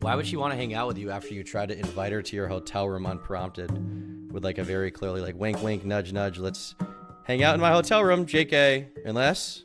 Why would she want to hang out with you after you tried to invite her to your hotel room unprompted with like a very clearly like wink, wink, nudge, nudge. Let's hang out in my hotel room, JK. Unless.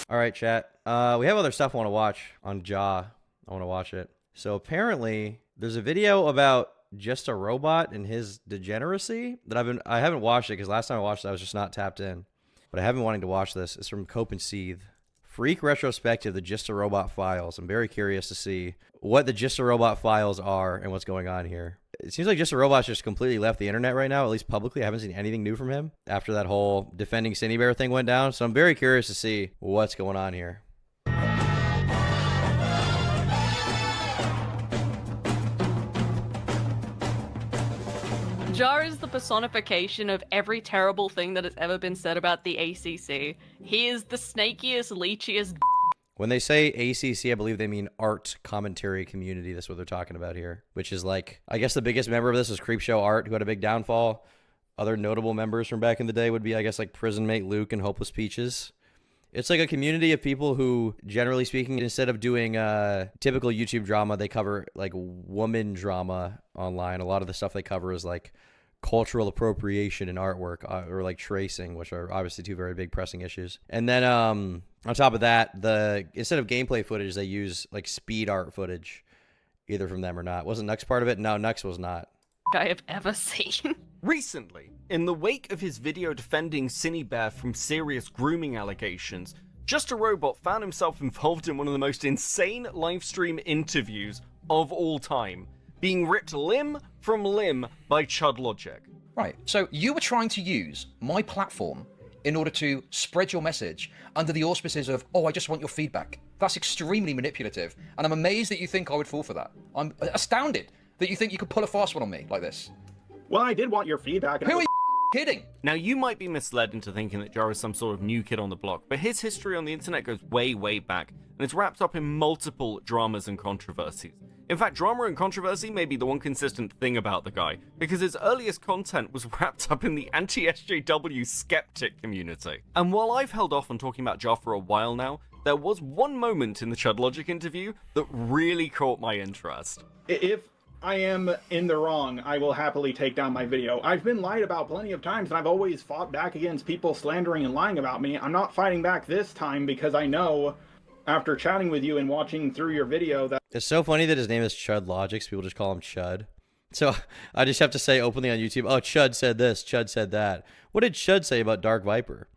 All right, chat. We have other stuff I want to watch on Jaw. I want to watch it. So apparently there's a video about Just a Robot and his degeneracy that I haven't watched it because last time I watched it I was just not tapped in. But I have been wanting to watch this. It's from Cope and Seethe. Freak retrospective, the Just a Robot files. I'm very curious to see what the Just a Robot files are and what's going on here. It seems like Just a Robot's just completely left the internet right now, at least publicly. I haven't seen anything new from him after that whole defending Cindy Bear thing went down. So I'm very curious to see what's going on here. Jar is the personification of every terrible thing that has ever been said about the ACC. He is the snakiest, leechiest. When they say ACC, I believe they mean art commentary community. That's what they're talking about here, which is like, I guess the biggest member of this is Creepshow Art, who had a big downfall. Other notable members from back in the day would be, I guess, like Prison Mate Luke and Hopeless Peaches. It's like a community of people who, generally speaking, instead of doing typical YouTube drama, they cover like woman drama online. A lot of the stuff they cover is like cultural appropriation in artwork or like tracing, which are obviously two very big pressing issues. And then on top of that, instead of gameplay footage, they use like speed art footage, either from them or not. Wasn't Nux part of it? No, Nux was not. I have ever seen. Recently, in the wake of his video defending Cinebear from serious grooming allegations, Just a Robot found himself involved in one of the most insane livestream interviews of all time, being ripped limb from limb by Chud Logic. Right, so you were trying to use my platform in order to spread your message under the auspices of, oh, I just want your feedback. That's extremely manipulative, and I'm amazed that you think I would fall for that. I'm astounded that you think you could pull a fast one on me like this. Well, I did want your feedback. Who are you kidding? Now, you might be misled into thinking that Jar is some sort of new kid on the block, but his history on the internet goes way, way back, and it's wrapped up in multiple dramas and controversies. In fact, drama and controversy may be the one consistent thing about the guy, because his earliest content was wrapped up in the anti-SJW skeptic community. And while I've held off on talking about Jar for a while now, there was one moment in the Chud Logic interview that really caught my interest. If I am in the wrong, I will happily take down my video. I've been lied about plenty of times, and I've always fought back against people slandering and lying about me. I'm not fighting back this time because I know, after chatting with you and watching through your video, that it's so funny that his name is Chud Logic. So people just call him Chud. So I just have to say openly on YouTube, oh, Chud said this, Chud said that. What did Chud say about Dark Viper?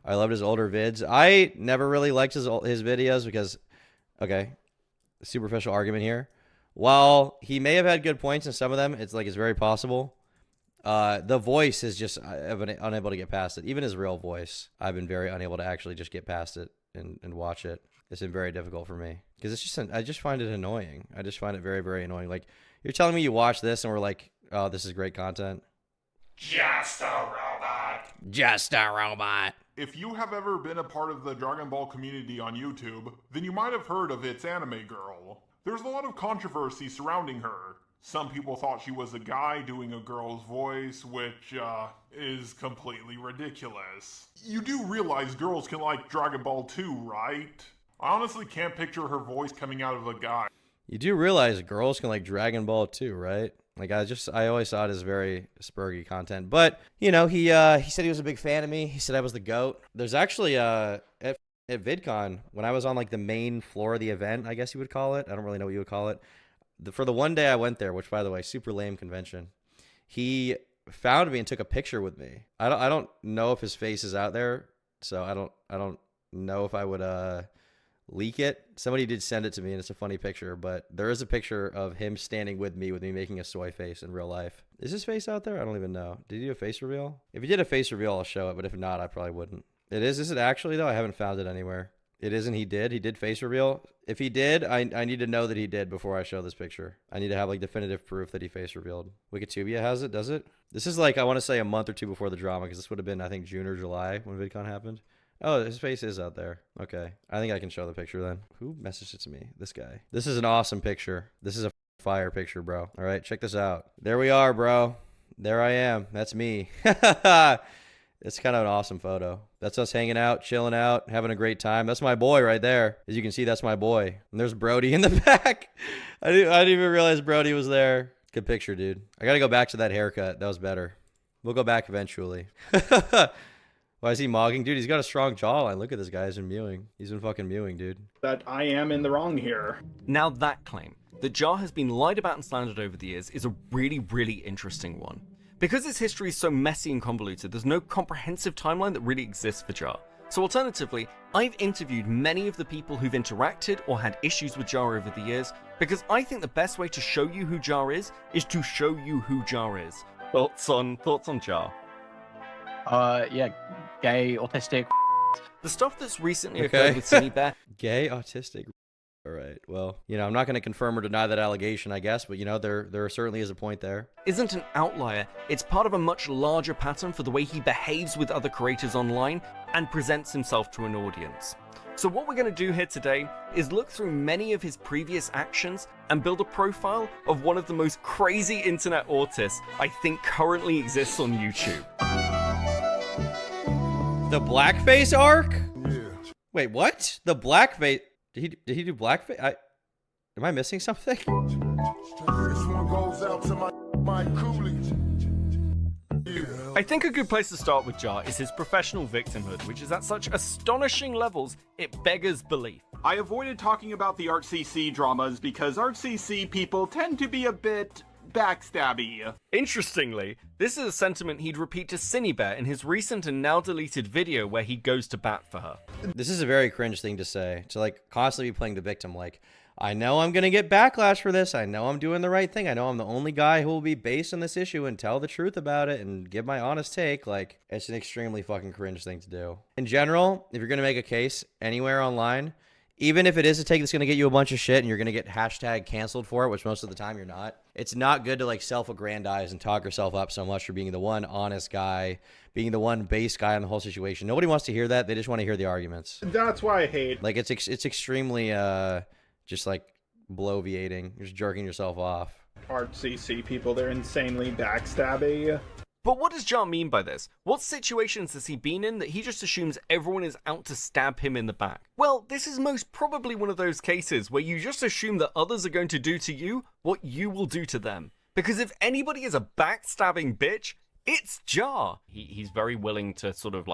I loved his older vids. I never really liked his videos because, okay, superficial argument here. While he may have had good points in some of them, it's very possible. The voice is just, I've been unable to get past it. Even his real voice, I've been very unable to actually just get past it and watch it. It's been very difficult for me because it's just, I just find it annoying. I just find it very, very annoying. Like, you're telling me you watch this and we're like, oh, this is great content. Just a robot. Just a robot. If you have ever been a part of the Dragon Ball community on YouTube, then you might have heard of its anime girl. There's a lot of controversy surrounding her. Some people thought she was a guy doing a girl's voice, which, is completely ridiculous. You do realize girls can like Dragon Ball too, right? I honestly can't picture her voice coming out of a guy. You do realize girls can like Dragon Ball too, right? Like, I always saw it as very spurgy content. But, you know, he said he was a big fan of me. He said I was the GOAT. There's actually, at VidCon, when I was on like the main floor of the event, I guess you would call it. I don't really know what you would call it. For the one day I went there, which by the way, super lame convention, he found me and took a picture with me. I don't know if his face is out there, so I don't know if I would leak it. Somebody did send it to me and it's a funny picture, but there is a picture of him standing with me making a soy face in real life. Is his face out there? I don't even know. Did he do a face reveal? If he did a face reveal, I'll show it, but if not, I probably wouldn't. It is. Is it actually though? I haven't found it anywhere. It isn't. He did face reveal. If he did, I need to know that he did before I show this picture. I need to have like definitive proof that he face revealed. Wikitubia has it, does it? This is like, I want to say a month or two before the drama, because this would have been, I think, June or July when VidCon happened. Oh, his face is out there. Okay. I think I can show the picture then. Who messaged it to me? This guy. This is an awesome picture. This is a fire picture, bro. All right, check this out. There we are, bro. There I am. That's me. It's kind of an awesome photo. That's us hanging out, chilling out, having a great time. That's my boy right there. As you can see, that's my boy. And there's Brody in the back. I didn't even realize Brody was there. Good picture, dude. I got to go back to that haircut. That was better. We'll go back eventually. Why is he mogging? Dude, he's got a strong jawline. Look at this guy. He's been mewing. He's been fucking mewing, dude. That I am in the wrong here. Now that claim, that Jar has been lied about and slandered over the years, is a really, really interesting one. Because his history is so messy and convoluted, there's no comprehensive timeline that really exists for Jar. So alternatively, I've interviewed many of the people who've interacted or had issues with Jar over the years, because I think the best way to show you who Jar is to show you who Jar is. Thoughts on Jar? Yeah, gay, autistic. The stuff that's recently occurred with Cine Bear. Gay, autistic. All right. Well, I'm not going to confirm or deny that allegation, I guess, but there certainly is a point there. Isn't an outlier. It's part of a much larger pattern for the way he behaves with other creators online and presents himself to an audience. So what we're going to do here today is look through many of his previous actions and build a profile of one of the most crazy internet autists I think currently exists on YouTube. The Blackface arc? Yeah. Wait, what? The Blackface? Did he do Blackface? Am I missing something? This one goes out to my coolies. Yeah. I think a good place to start with Jar is his professional victimhood, which is at such astonishing levels, it beggars belief. I avoided talking about the ArtCC dramas because ArtCC people tend to be a bit backstabby. Interestingly, this is a sentiment he'd repeat to Cinebear in his recent and now deleted video where he goes to bat for her. This is a very cringe thing to say, to constantly be playing the victim. I know I'm going to get backlash for this. I know I'm doing the right thing. I know I'm the only guy who will be based on this issue and tell the truth about it and give my honest take. It's an extremely fucking cringe thing to do. In general, if you're going to make a case anywhere online, even if it is a take that's going to get you a bunch of shit and you're going to get hashtag canceled for it, which most of the time you're not, it's not good to self-aggrandize and talk yourself up so much for being the one honest guy, being the one base guy in the whole situation. Nobody wants to hear that. They just want to hear the arguments. That's why I hate. It's extremely just bloviating. You're just jerking yourself off. ArtCC people, they're insanely backstabby. But what does Jar mean by this? What situations has he been in that he just assumes everyone is out to stab him in the back? Well, this is most probably one of those cases where you just assume that others are going to do to you what you will do to them. Because if anybody is a backstabbing bitch, it's Jar. He's very willing to sort of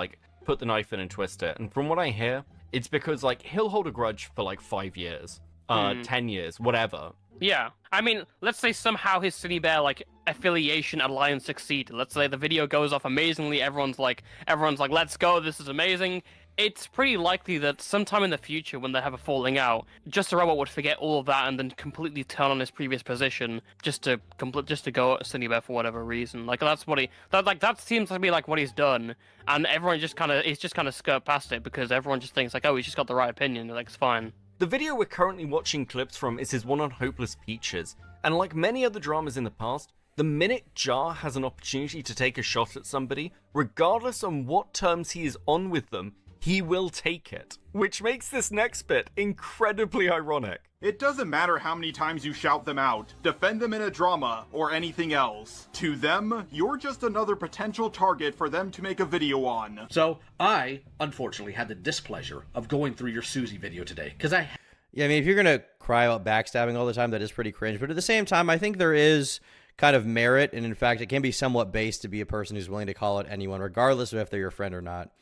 put the knife in and twist it. And from what I hear, it's because he'll hold a grudge for 5 years, 10 years, whatever. Yeah, I mean, let's say somehow his Cinebear affiliation alliance succeeded. Let's say the video goes off amazingly. Everyone's like, let's go. This is amazing. It's pretty likely that sometime in the future, when they have a falling out, Just a Robot would forget all of that and then completely turn on his previous position just to go at Cinebear for whatever reason. That seems to be what he's done, and everyone just kind of skirt past it because everyone just thinks oh, he's just got the right opinion. It's fine. The video we're currently watching clips from is his one on Hopeless Peaches, and like many other dramas in the past, the minute Jar has an opportunity to take a shot at somebody, regardless on what terms he is on with them, he will take it. Which makes this next bit incredibly ironic. It doesn't matter how many times you shout them out, defend them in a drama, or anything else. To them, you're just another potential target for them to make a video on. So, I, unfortunately, had the displeasure of going through your Susie video today, because Yeah, I mean, if you're going to cry about backstabbing all the time, that is pretty cringe. But at the same time, I think there is kind of merit, and in fact, it can be somewhat base to be a person who's willing to call out anyone, regardless of if they're your friend or not.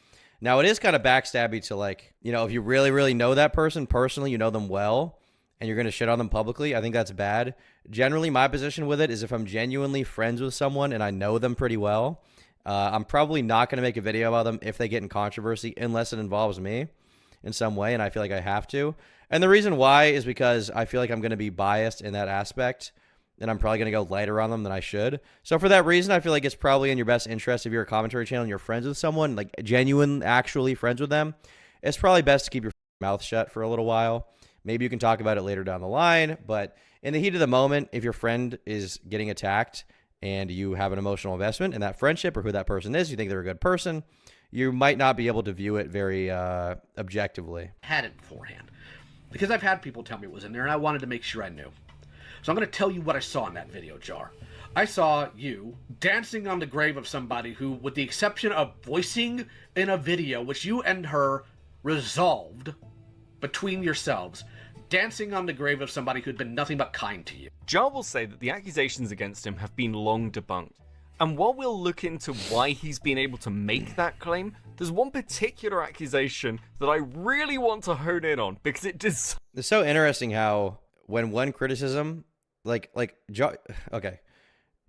Now, it is kind of backstabby to if you really, really know that person personally, you know them well, and you're going to shit on them publicly, I think that's bad. Generally, my position with it is if I'm genuinely friends with someone and I know them pretty well, I'm probably not going to make a video about them if they get in controversy, unless it involves me in some way, and I feel like I have to. And the reason why is because I feel like I'm going to be biased in that aspect, and I'm probably going to go lighter on them than I should. So for that reason, I feel like it's probably in your best interest if you're a commentary channel and you're friends with someone, genuine, actually friends with them, it's probably best to keep your mouth shut for a little while. Maybe you can talk about it later down the line, but in the heat of the moment, if your friend is getting attacked and you have an emotional investment in that friendship or who that person is, you think they're a good person, you might not be able to view it very objectively. had it beforehand. Because I've had people tell me it was in there, and I wanted to make sure I knew. So I'm going to tell you what I saw in that video, Jar. I saw you dancing on the grave of somebody who, with the exception of voicing in a video, which you and her resolved between yourselves, dancing on the grave of somebody who'd been nothing but kind to you. Jar will say that the accusations against him have been long debunked. And while we'll look into why he's been able to make that claim, there's one particular accusation that I really want to hone in on because it does. It's so interesting how when one criticism,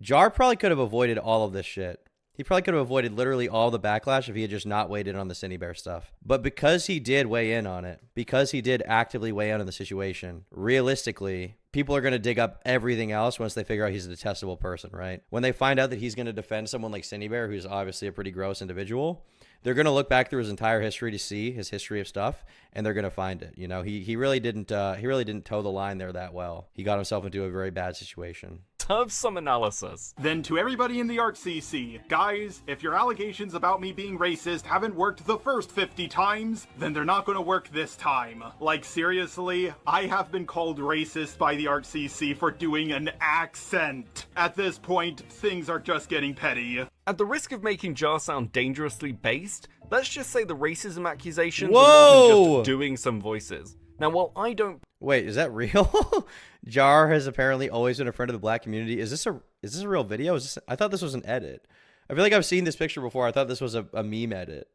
Jar probably could have avoided all of this shit. He probably could have avoided literally all the backlash if he had just not weighed in on the Cindy Bear stuff. But because he did weigh in on it, because he did actively weigh in on the situation, realistically, people are going to dig up everything else once they figure out he's a detestable person, right? When they find out that he's going to defend someone like Cindy Bear, who's obviously a pretty gross individual, they're going to look back through his entire history to see his history of stuff, and they're going to find it. You know, he really didn't toe the line there that well. He got himself into a very bad situation. Have some analysis. Then to everybody in the Art CC, guys, if your allegations about me being racist haven't worked the first 50 times, then they're not going to work this time. Like, seriously, I have been called racist by the Art CC for doing an accent. At this point, things are just getting petty. At the risk of making Jar sound dangerously based, let's just say the racism accusations Whoa! are more than just doing some voices. Now, while I don't... Wait, is that real? Jar has apparently always been a friend of the black community. Is this a real video? I thought this was an edit. I feel like I've seen this picture before. I thought this was a meme edit.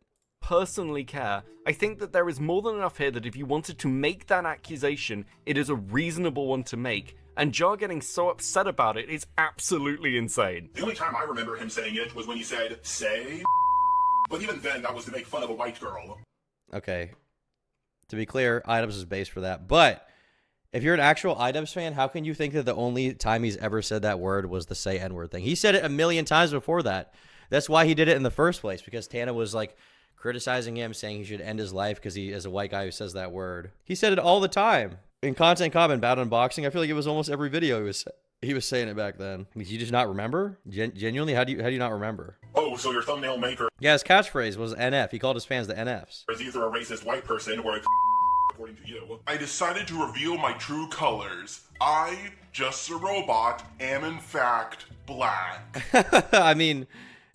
personally care, I think that there is more than enough here that if you wanted to make that accusation, it is a reasonable one to make. And Jar getting so upset about it is absolutely insane. The only time I remember him saying it was when he said, say, but even then that was to make fun of a white girl. Okay. To be clear, Idubbbz is based for that. But if you're an actual Idubbbz fan, how can you think that the only time he's ever said that word was the say N-word thing? He said it a million times before that. That's why he did it in the first place, because Tana was like criticizing him, saying he should end his life because he is a white guy who says that word. He said it all the time. In Content Cobb and Bad Unboxing, I feel like it was almost every video he was saying it back then. I mean, do you just not remember? Genuinely, how do you not remember? Oh, so your thumbnail maker Yeah, his catchphrase was NF. He called his fans the NFs. is either a racist white person or a according to you. I decided to reveal my true colors. I, just a robot, am in fact black. I mean,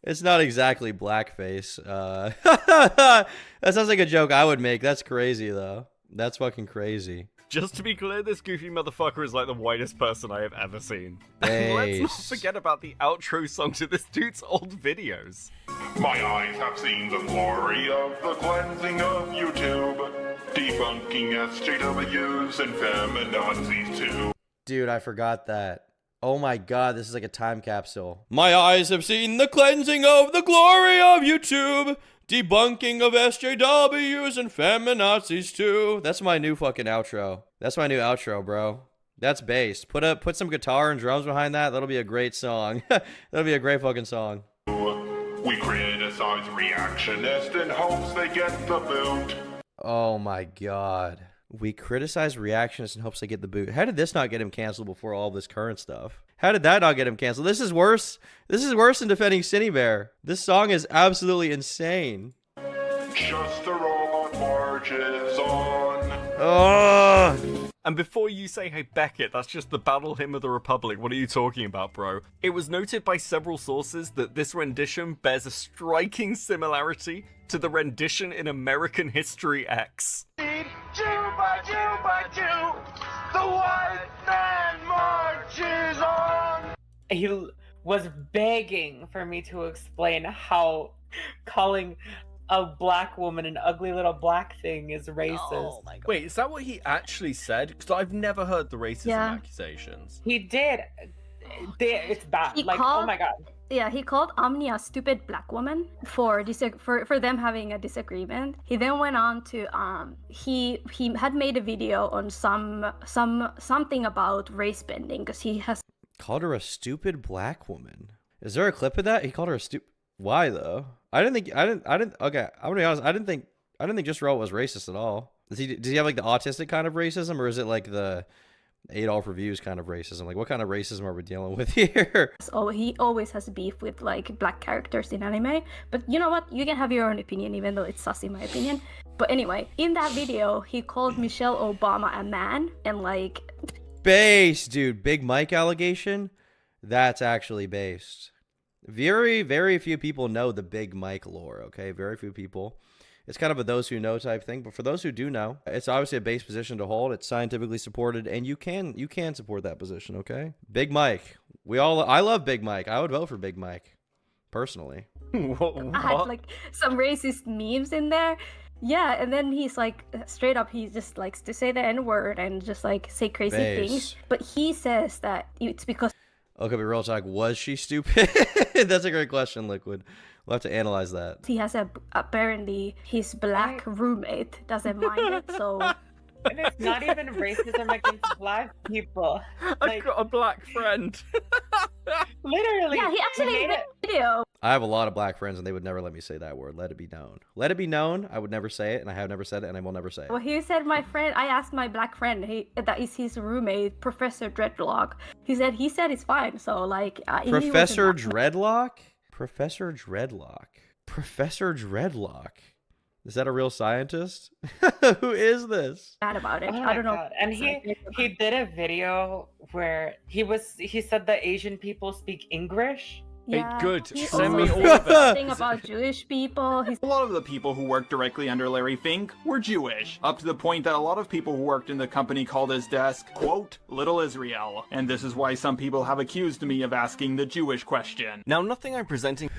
it's not exactly blackface. That sounds like a joke I would make. That's crazy, though. That's fucking crazy. Just to be clear, this goofy motherfucker is like the whitest person I have ever seen. And let's not forget about the outro song to this dude's old videos. My eyes have seen the glory of the cleansing of YouTube, debunking SJWs and feminazis too. Dude, I forgot that. Oh my god, this is like a time capsule. My eyes have seen the cleansing of the glory of YouTube, debunking of SJWs and feminazis too. That's my new fucking outro. That's my new outro, bro. That's bass. Put some guitar and drums behind that. That'll be a great song. That'll be a great fucking song. We criticize reactionists in hopes they get the boot. Oh my god. We criticize reactionists in hopes they get the boot. How did this not get him canceled before all this current stuff? How did that not get him canceled? This is worse. This is worse than defending Cindy Bear. This song is absolutely insane. Just the robot marches on. Oh. And before you say, hey Beckett, that's just the Battle Hymn of the Republic, what are you talking about, bro? It was noted by several sources that this rendition bears a striking similarity to the rendition in American History X. The white man marches on. He was begging for me to explain how calling a black woman an ugly little black thing is racist. Oh my God. Wait, is that what he actually said? Because I've never heard the racism accusations. He did. It's bad. Oh my God. Yeah, he called Omni a stupid black woman for them having a disagreement. He then went on to he had made a video on something about race bending because he has called her a stupid black woman. Is there a clip of that? He called her a stupid. Why though? Okay, I'm gonna be honest. I didn't think Just Roll was racist at all. Does he have like the autistic kind of racism, or is it like the Adolf Reviews kind of racism? Like, what kind of racism are we dealing with here? So he always has beef with like black characters in anime. But you know what? You can have your own opinion, even though it's sus in my opinion. But anyway, in that video, he called Michelle Obama a man and like. Base, dude. Big Mike allegation. that's actually based. Very, very few people know the Big Mike lore, okay? Very few people. It's kind of a those who know type thing, but for those who do know, it's obviously a base position to hold. It's scientifically supported, and you can support that position, okay? Big Mike. I love Big Mike. I would vote for Big Mike, personally. I had like some racist memes in there. Yeah, and then he's like straight up, he just likes to say the N-word and just like say crazy things. But he says that it's because. Okay, but real talk, was she stupid? That's a great question, Liquid. We'll have to analyze that. He has apparently his black roommate doesn't mind it, so. And it's not even racism against black people. I've got a black friend. Literally. Yeah, he actually made a video. I have a lot of black friends, and they would never let me say that word. Let it be known. Let it be known. I would never say it, and I have never said it, and I will never say it. Well, he said I asked my black friend, that is his roommate, Professor Dreadlock. He said it's fine. So like. Professor Dreadlock? Professor Dreadlock. Professor Dreadlock. Is that a real scientist? Who is this? Mad about it. Oh I don't know. God. And he did a video where he said the Asian people speak English. Yeah, good. he Send me also all of said it. thing about Jewish people. A lot of the people who worked directly under Larry Fink were Jewish, up to the point that a lot of people who worked in the company called his desk, quote, Little Israel. And this is why some people have accused me of asking the Jewish question. Now, nothing I'm presenting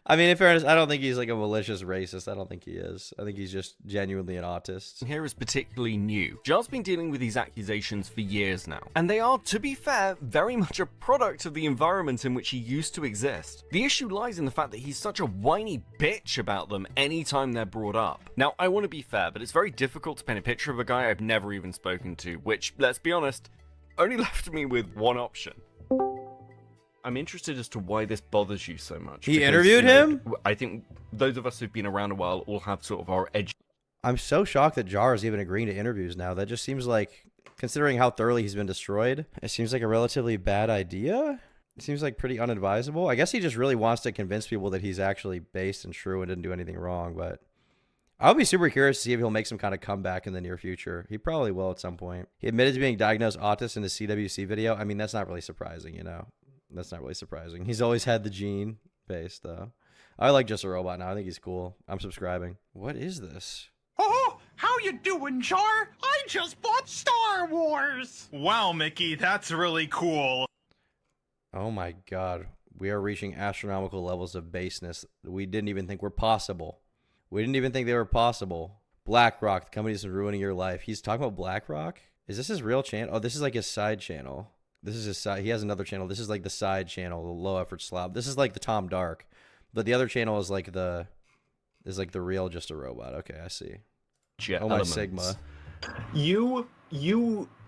I mean, in fairness, I don't think he's like a malicious racist. I don't think he is. I think he's just genuinely an autist. here is particularly new. Jar's been dealing with these accusations for years now, and they are, to be fair, very much a product of the environment in which he used to exist. The issue lies in the fact that he's such a whiny bitch about them anytime they're brought up. Now, I want to be fair, but it's very difficult to paint a picture of a guy I've never even spoken to, which, let's be honest, only left me with one option. I'm interested as to why this bothers you so much. He interviewed him? I think those of us who've been around a while all have sort of our edge. I'm so shocked that Jar is even agreeing to interviews now. That just seems like, considering how thoroughly he's been destroyed, it seems like a relatively bad idea. It seems like pretty unadvisable. I guess he just really wants to convince people that he's actually based and true and didn't do anything wrong, but I'll be super curious to see if he'll make some kind of comeback in the near future. He probably will at some point. He admitted to being diagnosed autist in his CWC video. I mean, that's not really surprising, you know? That's not really surprising. He's always had the gene base, though. I like Just a Robot now. I think he's cool. I'm subscribing. What is this? Oh, how you doing, Jar? I just bought Star Wars! Wow, Mickey, that's really cool. Oh my god. We are reaching astronomical levels of baseness that we didn't even think were possible. We didn't even think they were possible. BlackRock, the company that's been ruining your life. He's talking about BlackRock? Is this his real channel? Oh, this is like his side channel. This is his side. He has another channel. This is like the side channel, the low effort slop. This is like the Tom Dark, but the other channel is like the real Just a Robot. Okay, I see. Oh my Sigma. You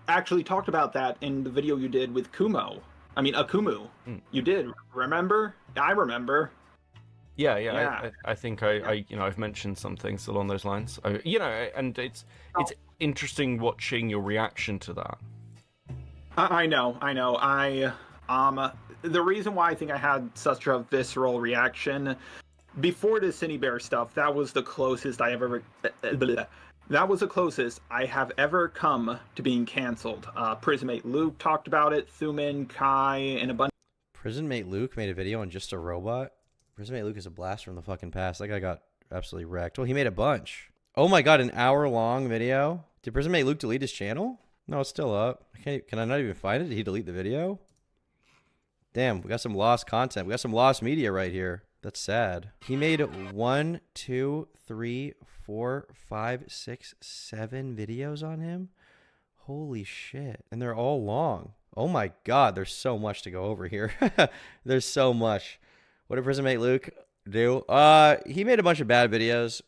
actually talked about that in the video you did with Akumu. You did. Remember? I remember. Yeah. I think I've mentioned some things along those lines. And it's interesting watching your reaction to that. I know. The reason why I think I had such a visceral reaction before the Cine Bear stuff, that was the closest I have ever. That was the closest I have ever come to being canceled. Prismate Luke talked about it. Thuman, Kai, and a bunch. Prismate Luke made a video on Just a Robot. Prismate Luke is a blast from the fucking past. That guy got absolutely wrecked. Well, he made a bunch. Oh my god, an hour-long video. Did Prismate Luke delete his channel? No, it's still up. Can I not even find it? Did he delete the video? Damn, we got some lost content. We got some lost media right here. That's sad. He made 1, 2, 3, 4, 5, 6, 7 videos on him. Holy shit. And they're all long. Oh my god, there's so much to go over here. There's so much. What did Prismate Luke do? He made a bunch of bad videos.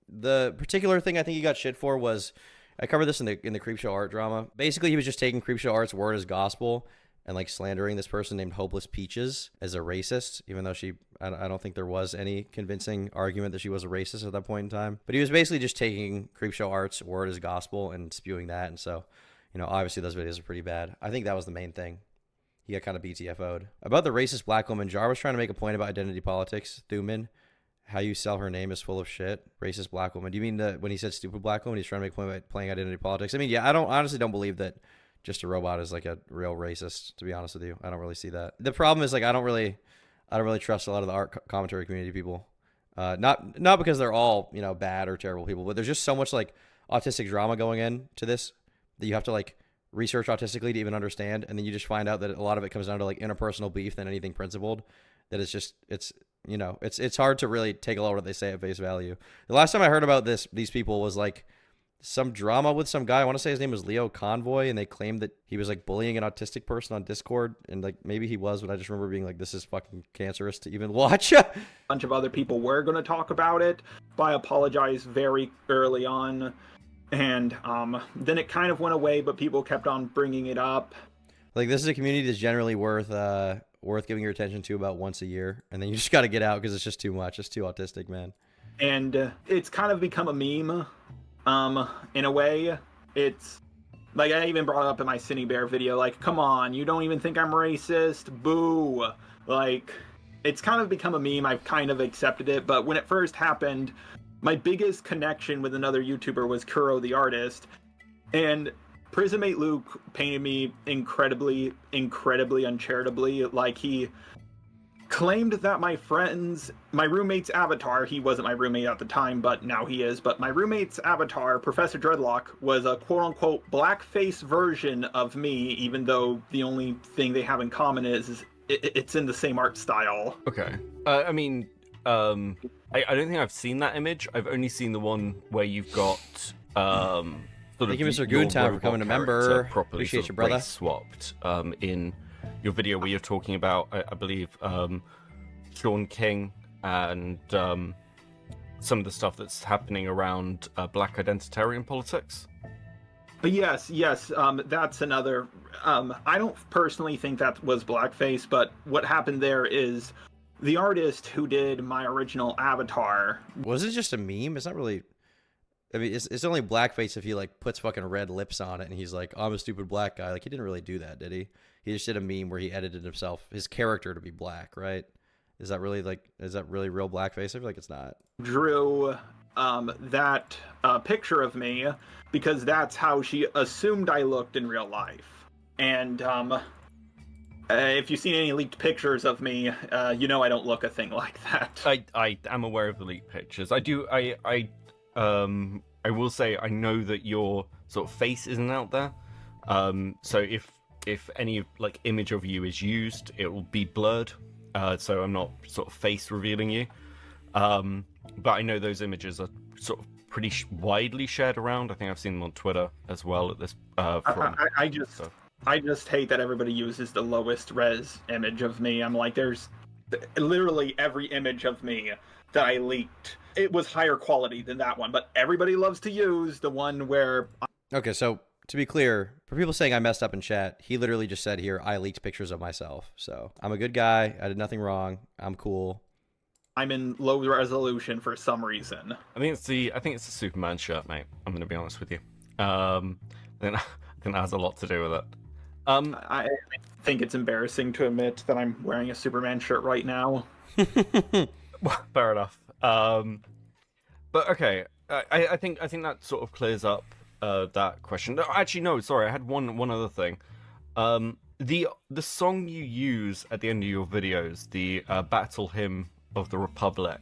The particular thing I think he got shit for was, I covered this in the Creepshow art drama. Basically, he was just taking Creepshow art's word as gospel and like slandering this person named Hopeless Peaches as a racist, even though I don't think there was any convincing argument that she was a racist at that point in time. But he was basically just taking Creepshow art's word as gospel and spewing that. And so, obviously those videos are pretty bad. I think that was the main thing. He got kind of BTFO'd. About the racist black woman, Jar was trying to make a point about identity politics. Thuman, how you sell her name is full of shit. Racist black woman. Do you mean when he said stupid black woman, he's trying to make a point about playing identity politics? I mean, yeah, I honestly don't believe that just a robot is like a real racist. To be honest with you, I don't really see that. The problem is like I don't really trust a lot of the art commentary community people. Not because they're all bad or terrible people, but there's just so much like autistic drama going into this that you have to like research autistically to even understand, and then you just find out that a lot of it comes down to like interpersonal beef than anything principled. That it's hard to really take a lot of what they say at face value. The last time I heard about these people was like some drama with some guy. I want to say his name was Leo Convoy, and they claimed that he was like bullying an autistic person on Discord, and like maybe he was, but I just remember being like, this is fucking cancerous to even watch. A bunch of other people were going to talk about it, but I apologized very early on, and then it kind of went away, but people kept on bringing it up. Like, this is a community that's generally worth giving your attention to about once a year, and then you just got to get out because it's just too much. It's too autistic, man. And it's kind of become a meme, in a way. It's like, I even brought it up in my Cine Bear video, like, come on, you don't even think I'm racist? Boo! Like, it's kind of become a meme. I've kind of accepted it, but when it first happened, my biggest connection with another YouTuber was Kuro the Artist, and Prismate Luke painted me incredibly uncharitably. Like, he claimed that my roommate's avatar, he wasn't my roommate at the time, but now he is, but my roommate's avatar, Professor Dreadlock, was a quote-unquote blackface version of me, even though the only thing they have in common is it's in the same art style. Okay. I mean, I don't think I've seen that image. I've only seen the one where you've got Thank you, Mr. Goontown, for coming to member. Appreciate you, brother. Swapped in your video where you're talking about, I believe, Sean King and some of the stuff that's happening around black identitarian politics. Yes, that's another. I don't personally think that was blackface, but what happened there is the artist who did my original avatar. Was it just a meme? It's not really. I mean, it's only blackface if he like puts fucking red lips on it and he's like, I'm a stupid black guy. Like, he didn't really do that, did he? He just did a meme where he edited his character to be black, right? Is that really real blackface? I feel like it's not. Drew that picture of me because that's how she assumed I looked in real life. And if you've seen any leaked pictures of me, I don't look a thing like that. I am aware of the leaked pictures. I will say I know that your sort of face isn't out there. So if any like image of you is used, it will be blurred. So I'm not sort of face revealing you. But I know those images are sort of pretty widely shared around. I think I've seen them on Twitter as well at this. I just hate that everybody uses the lowest res image of me. I'm like, there's literally every image of me that I leaked. It was higher quality than that one, but everybody loves to use the one where... Okay, so to be clear, for people saying I messed up in chat, he literally just said here, I leaked pictures of myself. So I'm a good guy. I did nothing wrong. I'm cool. I'm in low resolution for some reason. I think it's the Superman shirt, mate. I'm going to be honest with you. I think that has a lot to do with it. I think it's embarrassing to admit that I'm wearing a Superman shirt right now. Well, fair enough. But okay, I think that sort of clears up that question. No, actually, no, sorry, I had one other thing. The song you use at the end of your videos, the Battle Hymn of the Republic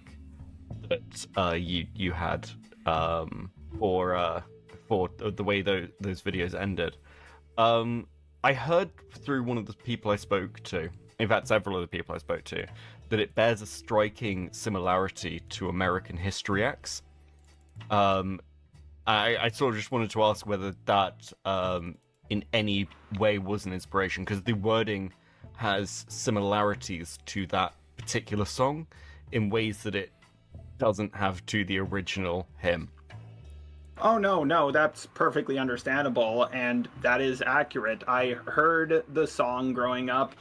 that you had for the way those videos ended. I heard through one of the people I spoke to, in fact several of the people I spoke to, that it bears a striking similarity to American History X. I sort of just wanted to ask whether that in any way was an inspiration, because the wording has similarities to that particular song in ways that it doesn't have to the original hymn. Oh, no, that's perfectly understandable, and that is accurate. I heard the song growing up,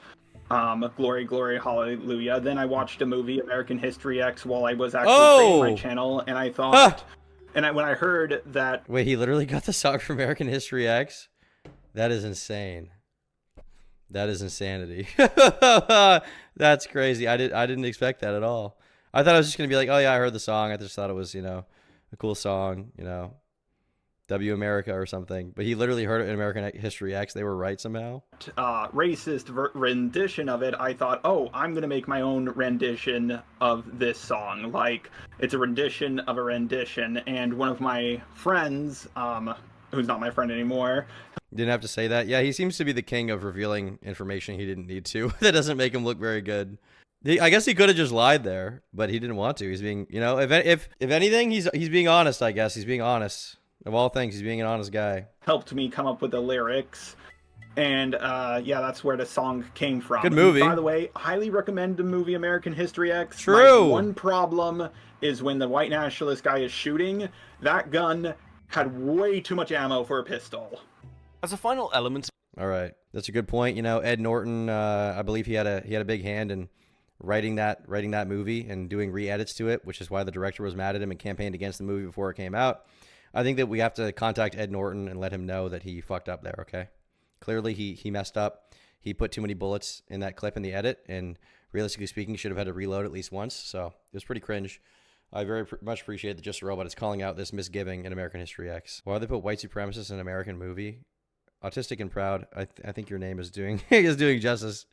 Glory, Glory, Hallelujah. Then I watched a movie, American History X, while I was actually creating my channel, and I thought... when I heard that... Wait, he literally got the song from American History X? That is insane. That is insanity. That's crazy. I didn't expect that at all. I thought I was just going to be like, oh yeah, I heard the song. I just thought it was, a cool song, W America or something, but he literally heard it in American History X. They were right somehow. Racist rendition of it, I thought, oh, I'm gonna make my own rendition of this song. Like, it's a rendition of a rendition. And one of my friends, who's not my friend anymore, Didn't have to say that. Yeah, he seems to be the king of revealing information he didn't need to. That doesn't make him look very good. I guess he could have just lied there, but he didn't want to. He's being, you know, if anything, he's being honest. I guess he's being honest. Of all things, he's being an honest guy. helped me come up with the lyrics. And yeah, that's where the song came from. Good movie. And by the way, highly recommend the movie American History X. True. My one problem is when the white nationalist guy is shooting, that gun had way too much ammo for a pistol. As a final element, all right, that's a good point. You know, Ed Norton, I believe he had a big hand in writing that movie and doing re-edits to it, which is why the director was mad at him and campaigned against the movie before it came out. I think that we have to contact Ed Norton and let him know that he fucked up there. Okay, clearly he messed up. He put too many bullets in that clip in the edit, and realistically speaking, should have had to reload at least once. So it was pretty cringe. I very much appreciate that Just a Robot is calling out this misgiving in American History X. Why they put white supremacists in an American movie? Autistic and Proud. I think your name is doing justice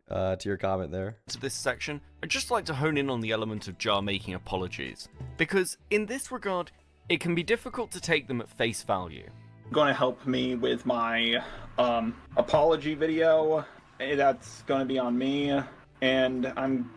to your comment there. To this section, I'd just like to hone in on the element of Jar making apologies, because in this regard, it can be difficult to take them at face value. Going to help me with my apology video. That's going to be on me, and I'm...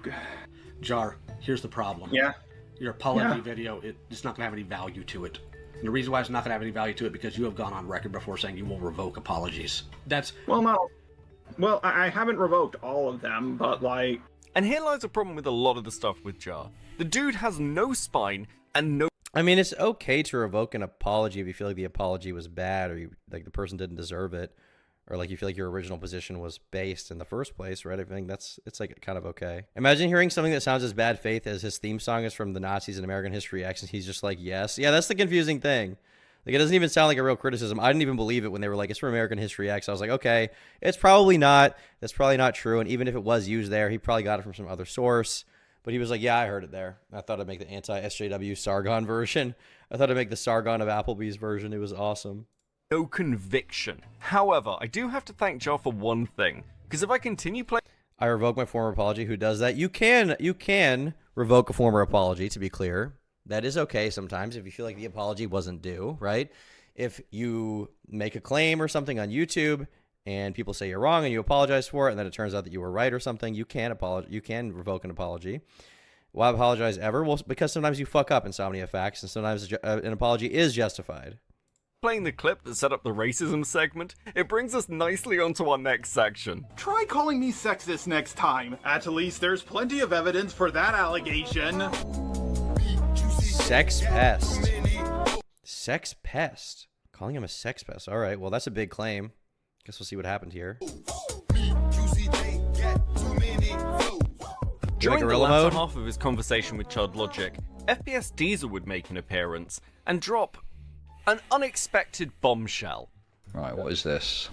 Jar, here's the problem. Yeah? Your apology video, it's not going to have any value to it. And the reason why it's not going to have any value to it because you have gone on record before saying you will revoke apologies. That's... Well, I haven't revoked all of them, but like... And here lies a problem with a lot of the stuff with Jar. The dude has no spine and no... I mean, it's okay to revoke an apology if you feel like the apology was bad or like the person didn't deserve it, or like you feel like your original position was based in the first place, right? I think it's like kind of okay. Imagine hearing something that sounds as bad faith as his theme song is from the Nazis in American History X, and he's just like, yes. Yeah, that's the confusing thing. Like, it doesn't even sound like a real criticism. I didn't even believe it when they were like, it's from American History X. I was like, okay, it's probably not. That's probably not true. And even if it was used there, he probably got it from some other source. But he was like, yeah, I heard it there. I thought I'd make the anti-SJW Sargon version. I thought I'd make the Sargon of Applebee's version. It was awesome. No conviction. However, I do have to thank Jar for one thing, because if I continue playing... I revoke my former apology. Who does that? You can revoke a former apology, to be clear. That is okay sometimes if you feel like the apology wasn't due, right? If you make a claim or something on YouTube and people say you're wrong and you apologize for it and then it turns out that you were right or something, you can revoke an apology. Why apologize ever? Well, because sometimes you fuck up, Insomnia Facts, and sometimes an apology is justified. Playing the clip that set up the racism segment, it brings us nicely onto our next section. Try calling me sexist next time. At least there's plenty of evidence for that allegation. Sex Pest. Sex Pest. Calling him a sex pest. All right, well, that's a big claim. Guess we'll see what happened here. During the gorilla latter mode? half of his conversation with Chud Logic, FPS Diesel would make an appearance and drop an unexpected bombshell. Right, what is this?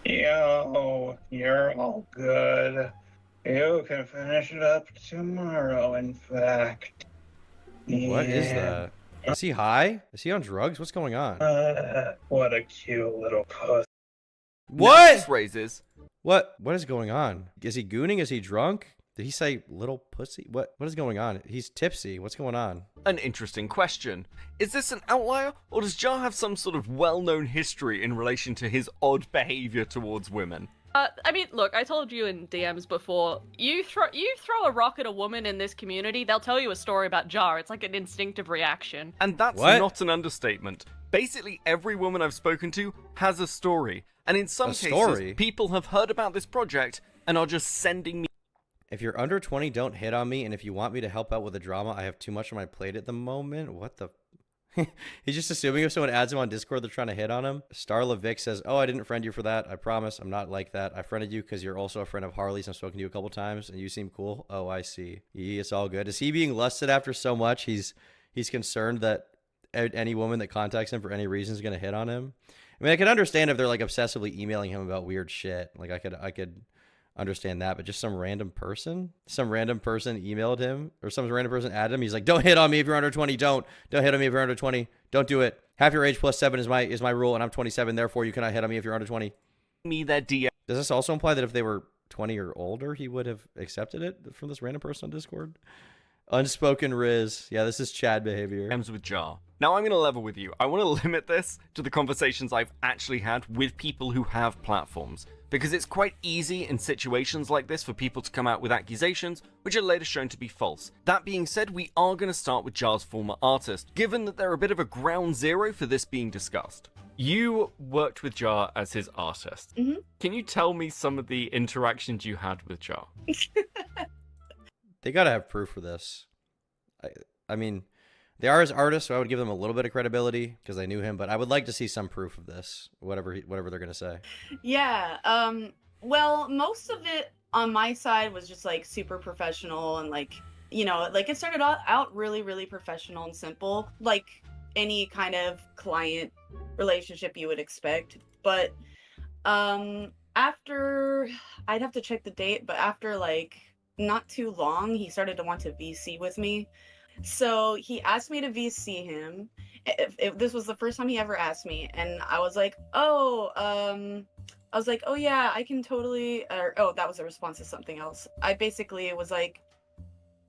Yo, you're all good. You can finish it up tomorrow, in fact. What is that? Is he high? Is he on drugs? What's going on? What a cute little puss. What? This raises... What is going on? Is he gooning? Is he drunk? Did he say little pussy? What is going on? He's tipsy. What's going on? An interesting question. Is this an outlier, or does Jar have some sort of well-known history in relation to his odd behavior towards women? I mean, look, I told you in DMs before, you throw a rock at a woman in this community, they'll tell you a story about Jar. It's like an instinctive reaction. And that's not an understatement. Basically, every woman I've spoken to has a story. And in some cases, people have heard about this project and are just sending me... If you're under 20, don't hit on me. And if you want me to help out with the drama, I have too much on my plate at the moment. What the... He's just assuming if someone adds him on Discord, they're trying to hit on him. Starla Vic says, oh, I didn't friend you for that. I promise. I'm not like that. I friended you because you're also a friend of Harley's. I've spoken to you a couple times and you seem cool. Oh, I see. It's all good. Is he being lusted after so much? He's concerned that any woman that contacts him for any reason is going to hit on him. I mean, I could understand if they're like obsessively emailing him about weird shit. Like I could understand that, but just some random person emailed him, or some random person added him. He's like, don't hit on me if you're under 20. Don't hit on me if you're under 20. Don't do it. Half your age plus 7 is my rule, and I'm 27. Therefore, you cannot hit on me if you're under 20. Me that DM. Does this also imply that if they were 20 or older, he would have accepted it from this random person on Discord? Unspoken Riz. Yeah, this is Chad behavior. DMs with Jar. Now I'm going to level with you. I want to limit this to the conversations I've actually had with people who have platforms, because it's quite easy in situations like this for people to come out with accusations which are later shown to be false. That being said, we are going to start with Jar's former artist, given that they're a bit of a ground zero for this being discussed. You worked with Jar as his artist. Mm-hmm. Can you tell me some of the interactions you had with Jar? They gotta have proof for this. I mean, they are his artists, so I would give them a little bit of credibility because I knew him, but I would like to see some proof of this, whatever they're gonna say. Yeah. Well, most of it on my side was just like super professional and like, you know, like it started out really, really professional and simple, like any kind of client relationship you would expect. But after, I'd have to check the date, but after like not too long, he started to want to VC with me. So he asked me to VC him. If this was the first time he ever asked me, and I was like, oh yeah, I can totally, that was a response to something else. I basically was like,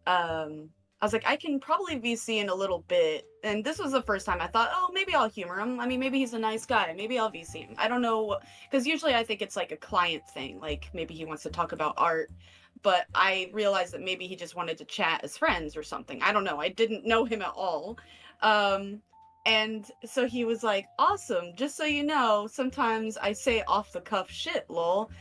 I can probably VC in a little bit. And this was the first time I thought, oh, maybe I'll humor him. I mean, maybe he's a nice guy. Maybe I'll VC him. I don't know, because usually I think it's like a client thing. Like maybe he wants to talk about art. But I realized that maybe he just wanted to chat as friends or something. I don't know. I didn't know him at all. And so he was like, awesome. Just so you know, sometimes I say off the cuff shit, lol.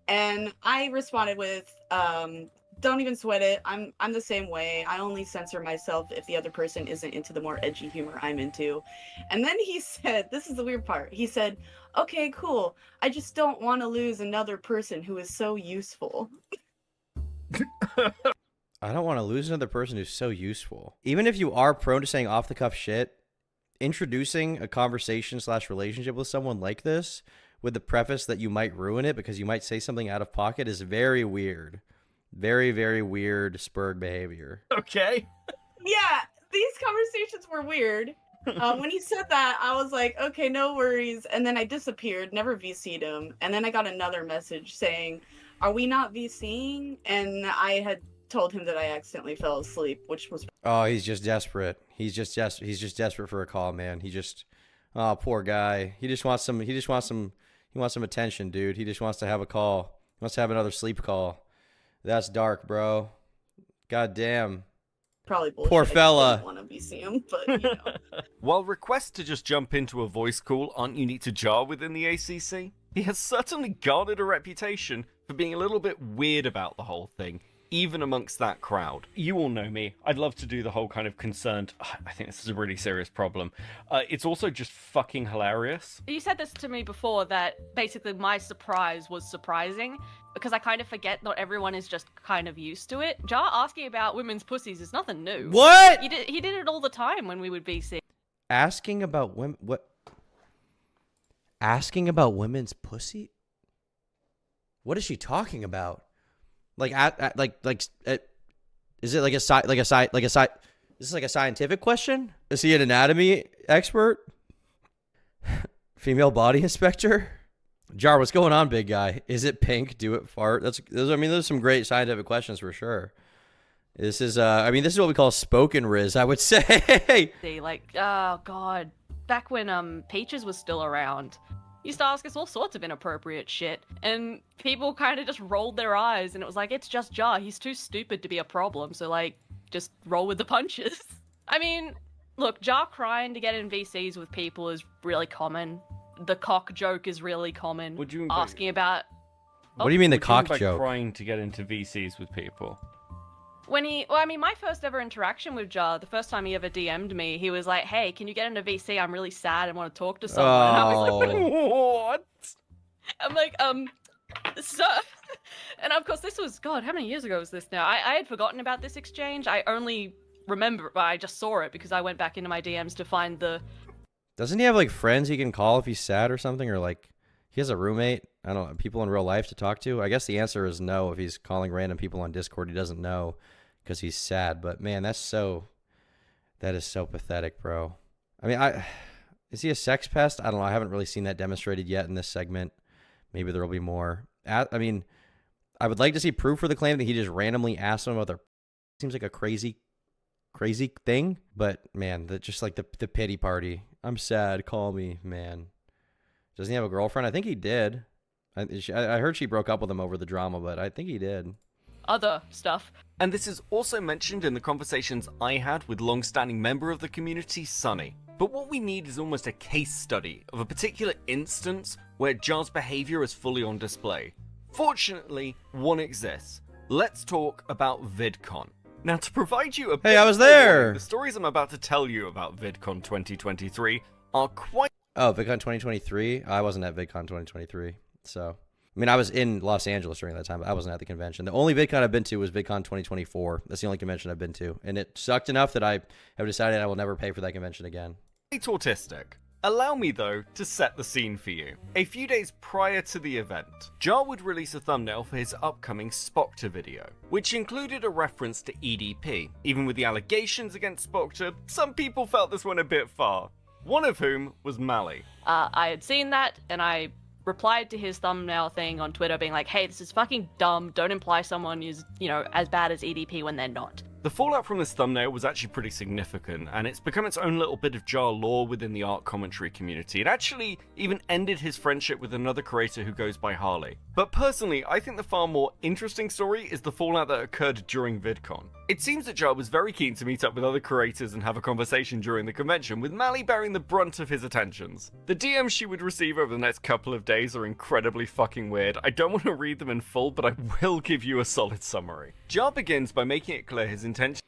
And I responded with, don't even sweat it. I'm the same way. I only censor myself if the other person isn't into the more edgy humor I'm into. And then he said, this is the weird part. He said, okay, cool. I just don't want to lose another person who is so useful. I don't want to lose another person who's so useful. Even if you are prone to saying off the cuff shit, introducing a conversation / relationship with someone like this with the preface that you might ruin it because you might say something out of pocket is very weird. Very, very weird Spurg behavior. Okay. Yeah, these conversations were weird. When he said that, I was like, okay, no worries. And then I disappeared, never VC'd him. And then I got another message saying, are we not VCing? And I had told him that I accidentally fell asleep, which was... Oh, he's just desperate. He's just desperate for a call, man. Oh, poor guy. He wants some attention, dude. He just wants to have a call. He wants to have another sleep call. That's dark, bro. God damn. Probably bullshit. Poor fella. I didn't want to VC him, but you know. While requests to just jump into a voice call aren't unique to Jar within the ACC, he has certainly garnered a reputation for being a little bit weird about the whole thing, even amongst that crowd. You all know me. I'd love to do the whole kind of concerned, I think this is a really serious problem. It's also just fucking hilarious. You said this to me before, that basically my surprise was surprising, because I kind of forget not everyone is just kind of used to it. Jar asking about women's pussies is nothing new. What? He did it all the time when we would VC. Asking about women... What? Asking about women's pussy? What is she talking about? Is it like is this like a scientific question? Is he an anatomy expert? Female body inspector? Jar, what's going on, big guy? Is it pink? Do it fart? Those some great scientific questions for sure. This is this is what we call spoken Riz, I would say. Like, oh god, back when Peaches was still around, he used to ask us all sorts of inappropriate shit, and people kind of just rolled their eyes, and it was like, it's just Jar, he's too stupid to be a problem, so like, just roll with the punches. I mean, look, Jar crying to get in VCs with people is really common. The cock joke is really common. What do you mean asking about... What do you mean the What do you mean cock by joke? Trying to get into VCs with people. When my first ever interaction with Jar, the first time he ever DM'd me, he was like, hey, can you get into VC? I'm really sad and want to talk to someone. And I was like, What? I'm like, so... And of course, this was, God, how many years ago was this now? I had forgotten about this exchange. I only remember, I just saw it because I went back into my DMs to find the... Doesn't he have like friends he can call if he's sad or something? Or like He has a roommate. I don't know, people in real life to talk to. I guess the answer is no if he's calling random people on Discord he doesn't know because he's sad. But man, that is so pathetic, bro. I mean, is he a sex pest? I don't know. I haven't really seen that demonstrated yet in this segment. Maybe there will be more. I mean, I would like to see proof for the claim that he just randomly asked them about their. Seems like a crazy thing. But man, just like the pity party. I'm sad. Call me, man. Doesn't he have a girlfriend? I think he did. I heard she broke up with him over the drama, but I think he did. Other stuff. And this is also mentioned in the conversations I had with long-standing member of the community, Sunny. But what we need is almost a case study of a particular instance where Jar's behavior is fully on display. Fortunately, one exists. Let's talk about VidCon. Now, to provide you a Hey, I was there! The stories I'm about to tell you about VidCon 2023 are quite... Oh, VidCon 2023? I wasn't at VidCon 2023, so... I mean, I was in Los Angeles during that time, but I wasn't at the convention. The only VidCon I've been to was VidCon 2024. That's the only convention I've been to, and it sucked enough that I have decided I will never pay for that convention again. Autistic. Allow me, though, to set the scene for you. A few days prior to the event, Jar would release a thumbnail for his upcoming Spoctor video, which included a reference to EDP. Even with the allegations against Spoctor, some people felt this went a bit far. One of whom was Mally. I had seen that, and I replied to his thumbnail thing on Twitter being like, hey, this is fucking dumb. Don't imply someone is, as bad as EDP when they're not. The fallout from this thumbnail was actually pretty significant, and it's become its own little bit of Jar lore within the art commentary community. It actually even ended his friendship with another creator who goes by Harley. But personally, I think the far more interesting story is the fallout that occurred during VidCon. It seems that Jar was very keen to meet up with other creators and have a conversation during the convention, with Mally bearing the brunt of his attentions. The DMs she would receive over the next couple of days are incredibly fucking weird. I don't want to read them in full, but I will give you a solid summary. Jar begins by making it clear his intention.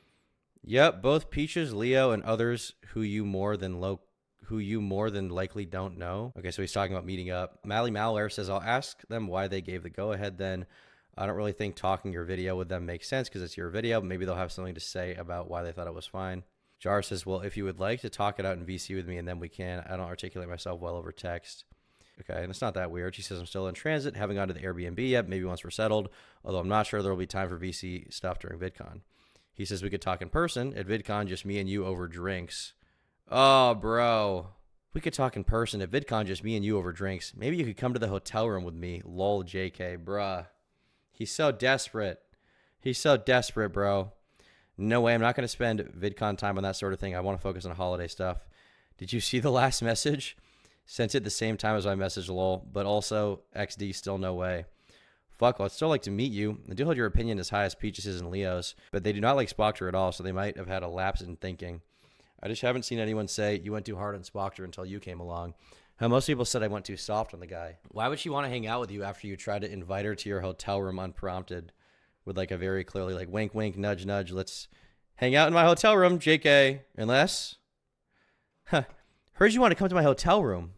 Yep, both Peaches, Leo, and others who you more than likely don't know. Okay, so he's talking about meeting up. Mally Malware says, I'll ask them why they gave the go-ahead then. I don't really think talking your video with them makes sense because it's your video, but maybe they'll have something to say about why they thought it was fine. Jar says, well, if you would like to talk it out in VC with me and then we can. I don't articulate myself well over text. Okay, and it's not that weird. She says, I'm still in transit, haven't gone to the Airbnb yet, maybe once we're settled, although I'm not sure there will be time for VC stuff during VidCon. He says we could talk in person at VidCon, just me and you over drinks. Oh, bro. We could talk in person at VidCon, just me and you over drinks. Maybe you could come to the hotel room with me. Lol, JK, bruh. He's so desperate. He's so desperate, bro. No way, I'm not going to spend VidCon time on that sort of thing. I want to focus on holiday stuff. Did you see the last message? Sent it the same time as my message, lol. But also, XD, still no way. Fuck, well, I'd still like to meet you. I do hold your opinion as high as Peaches' and Leo's, but they do not like Spoctor at all, so they might have had a lapse in thinking. I just haven't seen anyone say you went too hard on Spoctor until you came along. Most people said I went too soft on the guy. Why would she want to hang out with you after you tried to invite her to your hotel room unprompted with like a very clearly like wink, wink, nudge, nudge. Let's hang out in my hotel room, JK. Unless, heard you want to come to my hotel room.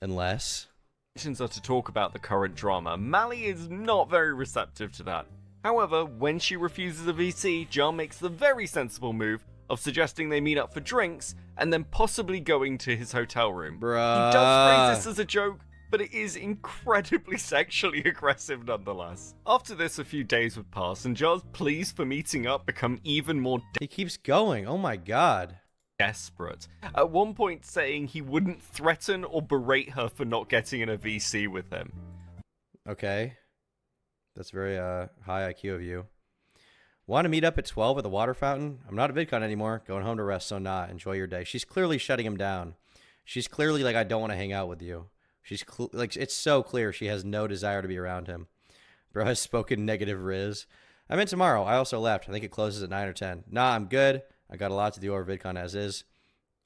Unless. Are to talk about the current drama. Mally is not very receptive to that. However, when she refuses a VC, Jar makes the very sensible move of suggesting they meet up for drinks and then possibly going to his hotel room. Bruh. He does phrase this as a joke, but it is incredibly sexually aggressive nonetheless. After this, a few days would pass, and Jar's pleas for meeting up become even more He keeps going. Oh my god. Desperate. At one point saying he wouldn't threaten or berate her for not getting in a VC with him. Okay. That's very high IQ of you. Want to meet up at 12 at the water fountain? I'm not at VidCon anymore. Going home to rest, so not. Enjoy your day. She's clearly shutting him down. She's clearly like, I don't want to hang out with you. She's like, it's so clear she has no desire to be around him. Bro has spoken negative Riz. I'm in tomorrow. I also left. I think it closes at 9 or 10. Nah, I'm good. I got a lot to do over VidCon as is.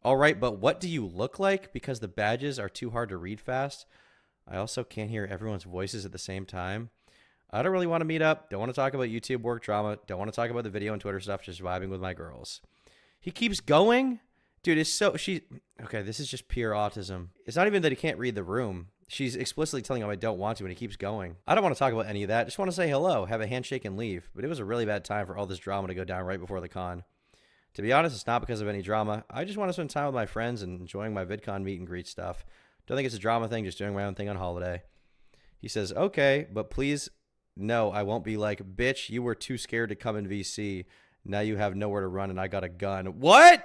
All right, but what do you look like? Because the badges are too hard to read fast. I also can't hear everyone's voices at the same time. I don't really want to meet up. Don't want to talk about YouTube work drama. Don't want to talk about the video and Twitter stuff. Just vibing with my girls. He keeps going? Dude, it's so... Okay, this is just pure autism. It's not even that he can't read the room. She's explicitly telling him I don't want to, and he keeps going. I don't want to talk about any of that. Just want to say hello, have a handshake, and leave. But it was a really bad time for all this drama to go down right before the con. To be honest, it's not because of any drama. I just want to spend time with my friends and enjoying my VidCon meet and greet stuff. Don't think it's a drama thing, just doing my own thing on holiday. He says, okay, but please, no, I won't be like, bitch, you were too scared to come in VC. Now you have nowhere to run and I got a gun. What?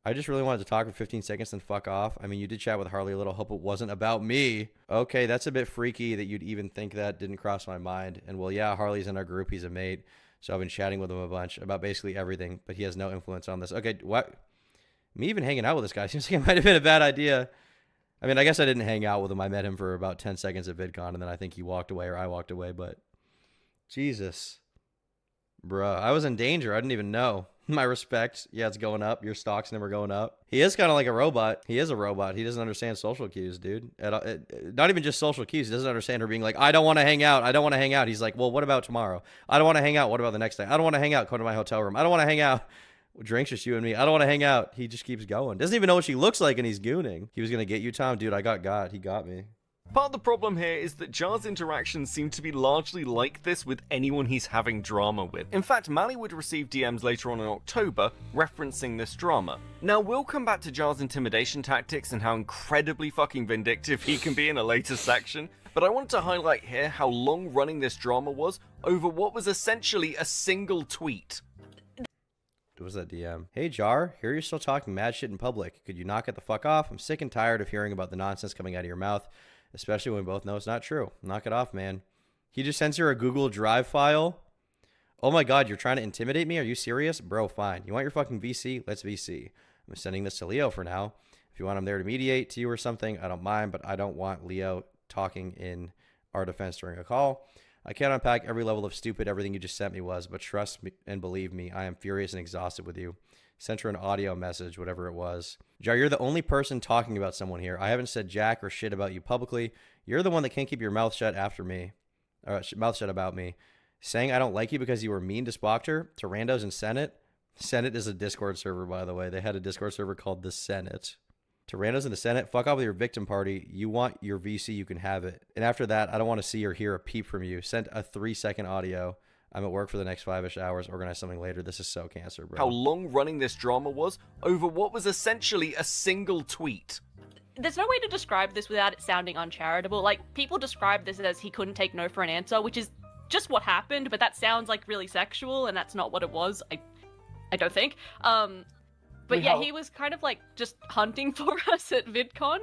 I just really wanted to talk for 15 seconds and fuck off. I mean, you did chat with Harley a little. Hope it wasn't about me. Okay, that's a bit freaky that you'd even think that. Didn't cross my mind. And well, yeah, Harley's in our group. He's a mate. So I've been chatting with him a bunch about basically everything, but he has no influence on this. Okay, what? Me even hanging out with this guy seems like it might have been a bad idea. I mean, I guess I didn't hang out with him. I met him for about 10 seconds at VidCon, and then I think he walked away or I walked away, but Jesus. Bruh, I was in danger. I didn't even know. My respect. Yeah, it's going up. Your stock's never going up. He is kind of like a robot. He is a robot. He doesn't understand social cues, dude. Not even just social cues. He doesn't understand her being like, I don't want to hang out. I don't want to hang out. He's like, well, what about tomorrow? I don't want to hang out. What about the next day? I don't want to hang out. Come to my hotel room. I don't want to hang out. Drinks just you and me. I don't want to hang out. He just keeps going. Doesn't even know what she looks like, and he's gooning. He was going to get you, Tom. Dude, I got. He got me. Part of the problem here is that Jar's interactions seem to be largely like this with anyone he's having drama with. In fact, Mally would receive DMs later on in October referencing this drama. Now, we'll come back to Jar's intimidation tactics and how incredibly fucking vindictive he can be in a later section, but I wanted to highlight here how long-running this drama was over what was essentially a single tweet. It was that DM. Hey, Jar, here you're still talking mad shit in public. Could you knock it the fuck off? I'm sick and tired of hearing about the nonsense coming out of your mouth. Especially when we both know it's not true. Knock it off, man. He just sends her a Google Drive file. Oh my God, you're trying to intimidate me? Are you serious? Bro, fine. You want your fucking VC? Let's VC. I'm sending this to Leo for now. If you want him there to mediate to you or something, I don't mind, but I don't want Leo talking in our defense during a call. I can't unpack every level of stupid everything you just sent me was, but trust me and believe me, I am furious and exhausted with you. Sent her an audio message, whatever it was. Jar, you're the only person talking about someone here. I haven't said jack or shit about you publicly. You're the one that can't keep your mouth shut after me. Mouth shut about me. Saying I don't like you because you were mean to Spockter, to randos in Senate. Senate is a Discord server, by the way. They had a Discord server called the Senate. To randos in the Senate, fuck off with your victim party. You want your VC, you can have it. And after that, I don't want to see or hear a peep from you. Send a 3-second audio. I'm at work for the next 5-ish hours. Organize something later. This is so cancer, bro. How long-running this drama was over what was essentially a single tweet. There's no way to describe this without it sounding uncharitable. Like, people describe this as he couldn't take no for an answer, which is just what happened, but that sounds like really sexual, and that's not what it was. I don't think. But yeah, he was kind of like just hunting for us at VidCon.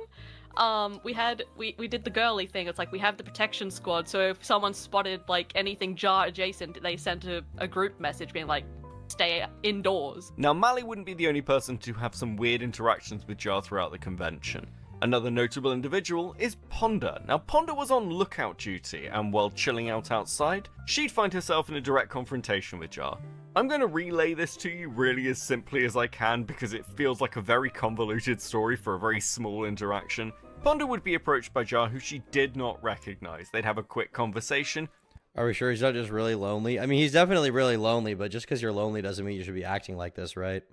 We did the girly thing. It's like we have the protection squad, so if someone spotted like anything Jar adjacent, they sent a group message being like, stay indoors. Now, Mally wouldn't be the only person to have some weird interactions with Jar throughout the convention. Another notable individual is Ponder. Now, Ponder was on lookout duty, and while chilling out outside, she'd find herself in a direct confrontation with Jar. I'm going to relay this to you really as simply as I can because it feels like a very convoluted story for a very small interaction. Ponder would be approached by Jar, who she did not recognize. They'd have a quick conversation. Are we sure he's not just really lonely? I mean, he's definitely really lonely, but just because you're lonely doesn't mean you should be acting like this, right?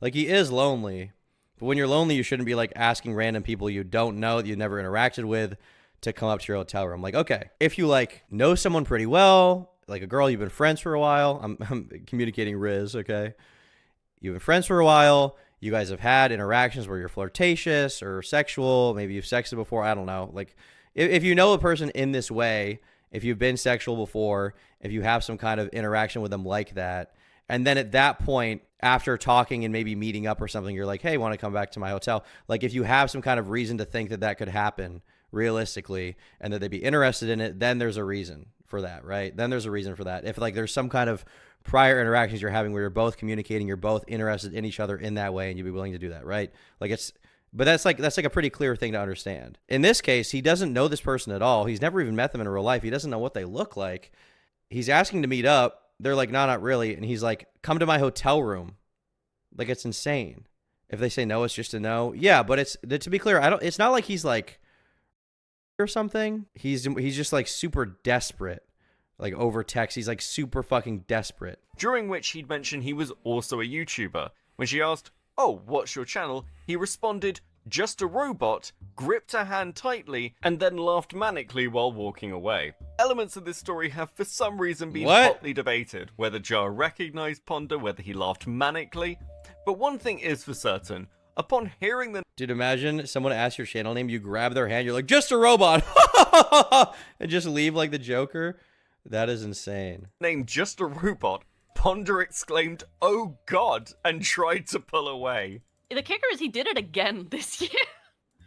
Like, he is lonely. But when you're lonely, you shouldn't be like asking random people you don't know that you've never interacted with to come up to your hotel room. Like, okay, if you like know someone pretty well, like a girl you've been friends for a while, I'm communicating Riz, okay? You've been friends for a while, you guys have had interactions where you're flirtatious or sexual, maybe you've sexted before, I don't know. Like, if you know a person in this way, if you've been sexual before, if you have some kind of interaction with them like that, and then at that point, after talking and maybe meeting up or something, you're like, hey, want to come back to my hotel? Like, if you have some kind of reason to think that that could happen realistically and that they'd be interested in it, then there's a reason for that, right? Then there's a reason for that. If like there's some kind of prior interactions you're having where you're both communicating, you're both interested in each other in that way, and you'd be willing to do that, right? Like but that's like a pretty clear thing to understand. In this case, he doesn't know this person at all. He's never even met them in real life. He doesn't know what they look like. He's asking to meet up. They're like, no, not really. And he's like, come to my hotel room. Like, it's insane. If they say no, it's just a no. Yeah, but it's, to be clear, it's not like he's like, or something. He's just like super desperate. Like over text, he's like super fucking desperate. During which he'd mentioned he was also a YouTuber. When she asked, oh, what's your channel? He responded, just a robot, gripped her hand tightly, and then laughed manically while walking away. Elements of this story have for some reason been hotly debated, whether Jar recognized Ponder, whether he laughed manically. But one thing is for certain, upon hearing the Dude, imagine someone asks your channel name, you grab their hand, you're like, just a robot, and just leave like the Joker. That is insane. Named Just a Robot, Ponder exclaimed, "Oh God," and tried to pull away. The kicker is he did it again this year.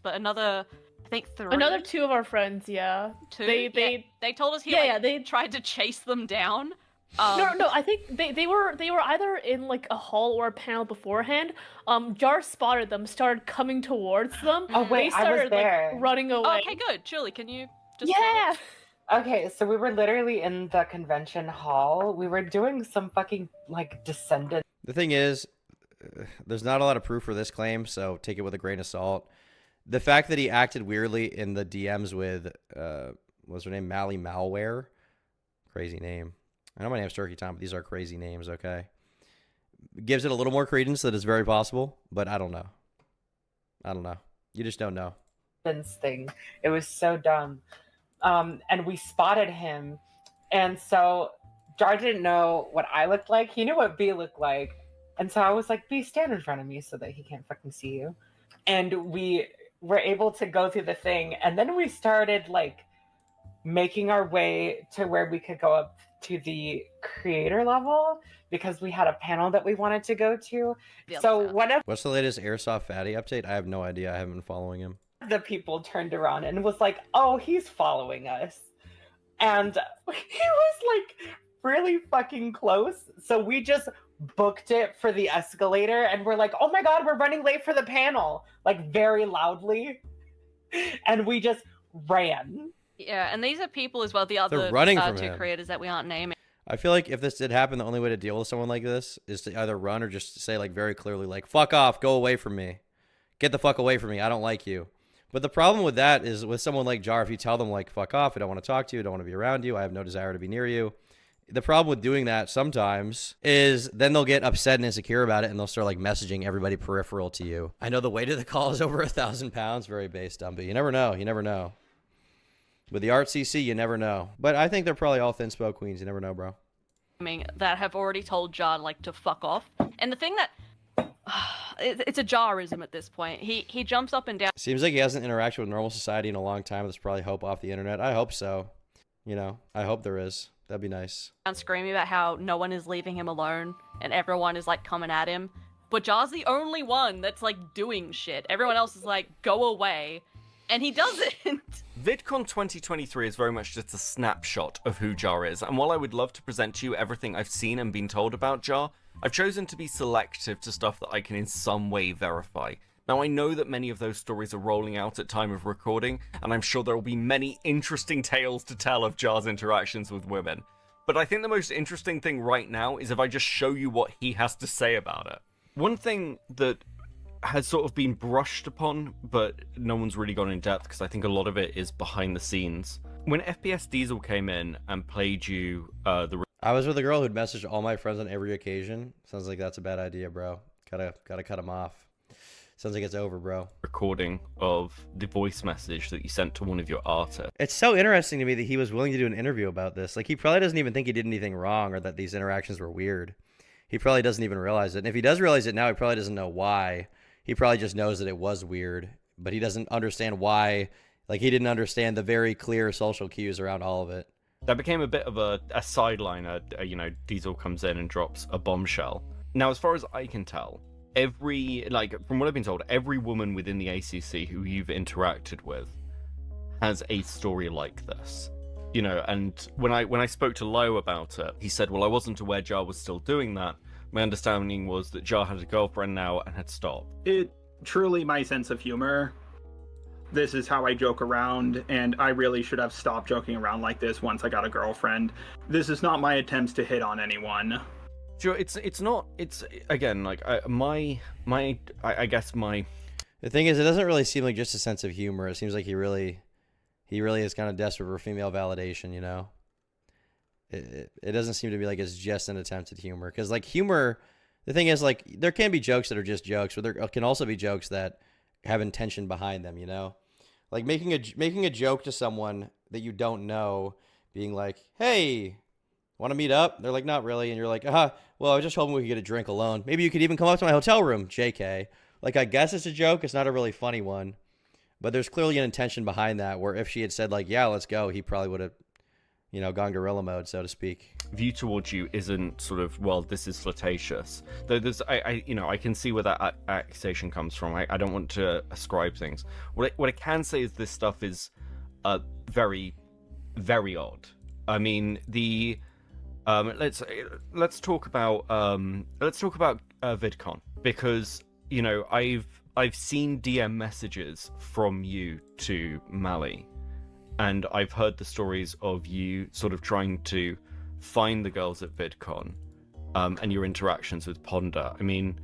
But another, I think 3. Another 2 of our friends, yeah. 2? They told us he they tried to chase them down. No, I think they were either in like a hall or a panel beforehand. Jar spotted them, started coming towards them. Oh wait, they started I was there. like running away. Oh, okay, good. Julie, can you just Yeah. Okay, so we were literally in the convention hall. We were doing some fucking like descendant. The thing is, there's not a lot of proof for this claim, so take it with a grain of salt. The fact that he acted weirdly in the DMs with, what's her name? Mally Malware. Crazy name. I know my name's Turkey Tom, but these are crazy names, okay? Gives it a little more credence that it's very possible, but I don't know. I don't know. You just don't know. Thing. It was so dumb. And we spotted him. And so Jar didn't know what I looked like. He knew what B looked like. And so I was like, B, stand in front of me so that he can't fucking see you. And we were able to go through the thing. And then we started like making our way to where we could go up to the creator level because we had a panel that we wanted to go to. So one of What's the latest Airsoft Fatty update? I have no idea. I haven't been following him. the people turned around and was like, oh, he's following us. And he was like really fucking close. So we just booked it for the escalator and we're like, oh my God, we're running late for the panel, like very loudly. And we just ran. Yeah, and these are people as well, the other They're running from 2 him. creators that we aren't naming. I feel like if this did happen, the only way to deal with someone like this is to either run or just say like very clearly, like, fuck off, go away from me. Get the fuck away from me. I don't like you. But the problem with that is with someone like Jar, if you tell them like, fuck off, I don't want to talk to you, I don't want to be around you, I have no desire to be near you. The problem with doing that sometimes is then they'll get upset and insecure about it and they'll start like messaging everybody peripheral to you. I know the weight of the call is over 1,000 pounds, very base dumb, but you never know. You never know. With the Art CC, you never know. But I think they're probably all thin spoke queens. You never know, bro. That have already told Jar like to fuck off. And the thing that it's a Jarism at this point. He jumps up and down. Seems like he hasn't interacted with normal society in a long time. There's probably hope off the internet. I hope so. You know, I hope there is. That'd be nice. Screaming about how no one is leaving him alone and everyone is like coming at him. But Jar's the only one that's like doing shit. Everyone else is like, go away. And he doesn't. VidCon 2023 is very much just a snapshot of who Jar is, and while I would love to present to you everything I've seen and been told about Jar, I've chosen to be selective to stuff that I can in some way verify. Now, I know that many of those stories are rolling out at time of recording, and I'm sure there will be many interesting tales to tell of Jar's interactions with women. But I think the most interesting thing right now is if I just show you what he has to say about it. One thing that has sort of been brushed upon, but no one's really gone in depth because I think a lot of it is behind the scenes. When FPS Diesel came in and played you I was with a girl who'd messaged all my friends on every occasion. Sounds like that's a bad idea, bro. Gotta cut him off. Sounds like it's over, bro. Recording of the voice message that you sent to one of your artists. It's so interesting to me that he was willing to do an interview about this. Like, he probably doesn't even think he did anything wrong or that these interactions were weird. He probably doesn't even realize it. And if he does realize it now, he probably doesn't know why. He probably just knows that it was weird, but he doesn't understand why. Like, he didn't understand the very clear social cues around all of it. That became a bit of a sideline. You know, Diesel comes in and drops a bombshell. Now, as far as I can tell, from what I've been told, every woman within the ACC who you've interacted with has a story like this. You know, and when I spoke to Lo about it, he said, well, I wasn't aware Jar was still doing that. My understanding was that Jar had a girlfriend now and had stopped. It truly my sense of humor. This is how I joke around, and I really should have stopped joking around like this once I got a girlfriend. This is not my attempts to hit on anyone. Sure, it's not. It's again like I guess my. The thing is, it doesn't really seem like just a sense of humor. It seems like he really is kind of desperate for female validation. You know. It doesn't seem to be like it's just an attempt at humor. Because, like, humor, the thing is, like, there can be jokes that are just jokes, but there can also be jokes that have intention behind them, you know? Like, making a joke to someone that you don't know, being like, hey, want to meet up? They're like, not really. And you're like, well, I was just hoping we could get a drink alone. Maybe you could even come up to my hotel room, JK. Like, I guess it's a joke. It's not a really funny one. But there's clearly an intention behind that, where if she had said, like, yeah, let's go, he probably would have, you know, gone gorilla mode, so to speak. View towards you isn't sort of, well, this is flirtatious. Though there's, I can see where that accusation comes from. I don't want to ascribe things. What I can say is this stuff is very, very odd. I mean, the let's talk about VidCon, because, you know, I've seen DM messages from you to Mally, and I've heard the stories of you sort of trying to find the girls at VidCon, and your interactions with Ponder. I mean,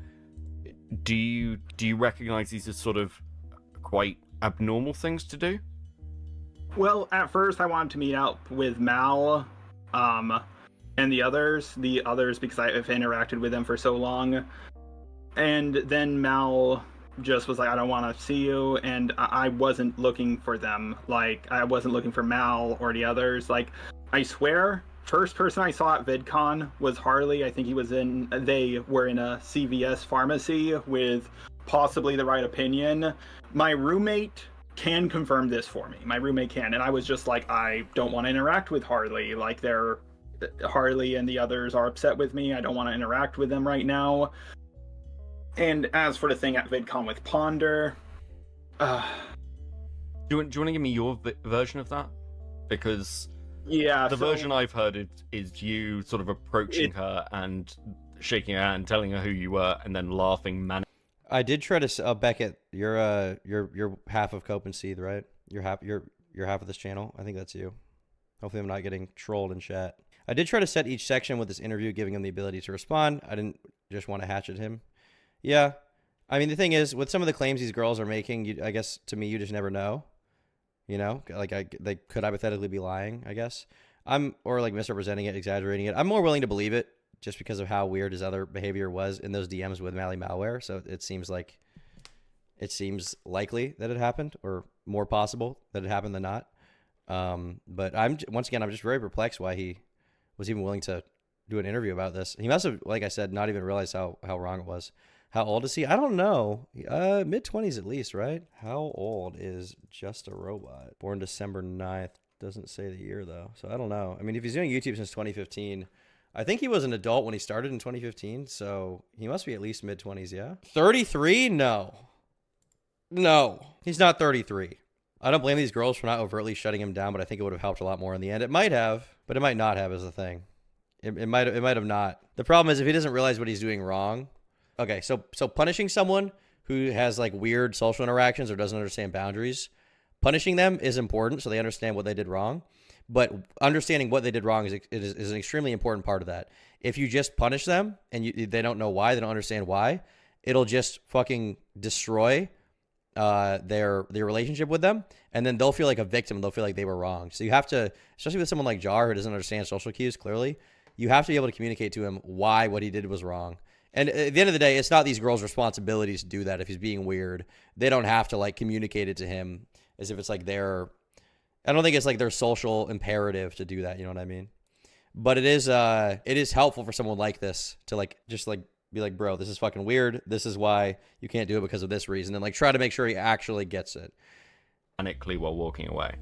do you recognize these as sort of quite abnormal things to do? Well, at first I wanted to meet up with Mal, and the others because I've interacted with them for so long. And then Mal just was like, I don't want to see you, and I wasn't looking for them. Like, I wasn't looking for Mal or the others. Like, I swear, first person I saw at VidCon was Harley. I think they were in a CVS pharmacy with possibly the right opinion. My roommate can confirm this for me. My roommate can, and I was just like, I don't want to interact with Harley. Like, Harley and the others are upset with me. I don't want to interact with them right now. And as for the thing at VidCon with Ponder, do you want to give me your version of that? Because the version I've heard is you sort of approaching her and shaking her hand, telling her who you were, and then laughing I did try to Beckett, you're half of Cope and Seethe, right? You're half of this channel. I think that's you. Hopefully I'm not getting trolled in chat. I did try to set each section with this interview, giving him the ability to respond. I didn't just want to hatchet him. Yeah. I mean, the thing is, with some of the claims these girls are making, I guess, to me, you just never know. You know? Like, they could hypothetically be lying, I guess. Or, like, misrepresenting it, exaggerating it. I'm more willing to believe it, just because of how weird his other behavior was in those DMs with Mally Malware. So it seems likely that it happened, or more possible that it happened than not. But I'm just very perplexed why he was even willing to do an interview about this. He must have, like I said, not even realized how wrong it was. How old is he? I don't know. Mid-20s at least, right? How old is Just a Robot? Born December 9th. Doesn't say the year, though. So I don't know. I mean, if he's doing YouTube since 2015, I think he was an adult when he started in 2015, so he must be at least mid-20s, yeah? 33? No. He's not 33. I don't blame these girls for not overtly shutting him down, but I think it would have helped a lot more in the end. It might have, but it might not have, is the thing. It might have not. The problem is if he doesn't realize what he's doing wrong. Okay, so punishing someone who has like weird social interactions or doesn't understand boundaries, punishing them is important so they understand what they did wrong. But understanding what they did wrong is an extremely important part of that. If you just punish them and they don't know why, they don't understand why, it'll just fucking destroy their relationship with them, and then they'll feel like a victim. They'll feel like they were wrong. So you have to, especially with someone like Jar who doesn't understand social cues clearly, you have to be able to communicate to him why what he did was wrong. And at the end of the day, it's not these girls' responsibilities to do that. If he's being weird, they don't have to like communicate it to him as if it's like their, I don't think it's like their social imperative to do that. You know what I mean? But it is helpful for someone like this to like, just like be like, bro, this is fucking weird. This is why you can't do it because of this reason. And like try to make sure he actually gets it. Panically while walking away.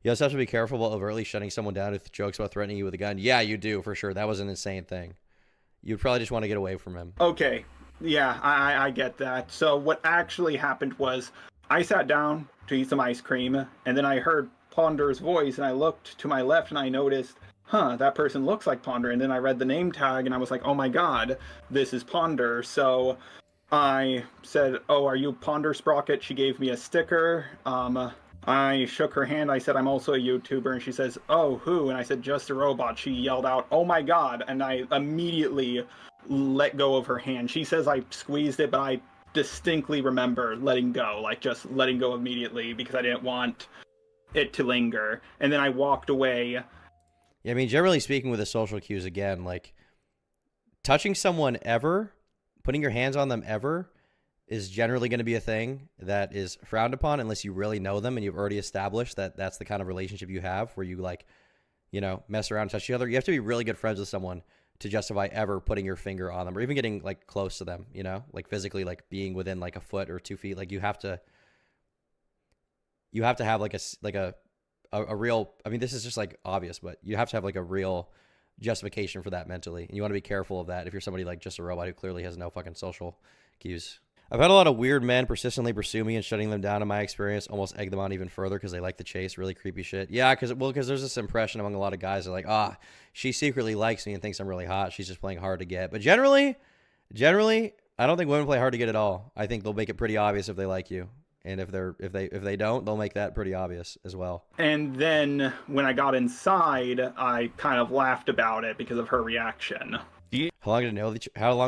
You also have to be careful about overtly shutting someone down with jokes about threatening you with a gun. Yeah, you do, for sure. That was an insane thing. You'd probably just want to get away from him. Okay. Yeah, I get that. So what actually happened was I sat down to eat some ice cream, and then I heard Ponder's voice, and I looked to my left, and I noticed, that person looks like Ponder. And then I read the name tag, and I was like, oh my god, this is Ponder. So I said, oh, are you Ponder Sprocket? She gave me a sticker. I shook her hand. I said, I'm also a YouTuber. And she says, oh, who? And I said, Just a Robot. She yelled out, oh my god. And I immediately let go of her hand. She says I squeezed it, but I distinctly remember letting go. Like, just letting go immediately because I didn't want it to linger. And then I walked away. Yeah, I mean, generally speaking with the social cues, again, like, touching someone ever, putting your hands on them ever, is generally going to be a thing that is frowned upon unless you really know them and you've already established that that's the kind of relationship you have where you, like, you know, mess around and touch each other. You have to be really good friends with someone to justify ever putting your finger on them or even getting like close to them, you know, like physically, like being within like a foot or 2 feet. Like you have to have like a real, I mean, this is just like obvious, but you have to have like a real justification for that mentally. And you want to be careful of that if you're somebody like just a robot who clearly has no fucking social cues. I've had a lot of weird men persistently pursue me and shutting them down in my experience, almost egg them on even further because they like the chase, really creepy shit. Yeah, because there's this impression among a lot of guys that are like, she secretly likes me and thinks I'm really hot. She's just playing hard to get. But generally, I don't think women play hard to get at all. I think they'll make it pretty obvious if they like you. And if they don't, they'll make that pretty obvious as well. And then when I got inside, I kind of laughed about it because of her reaction. How long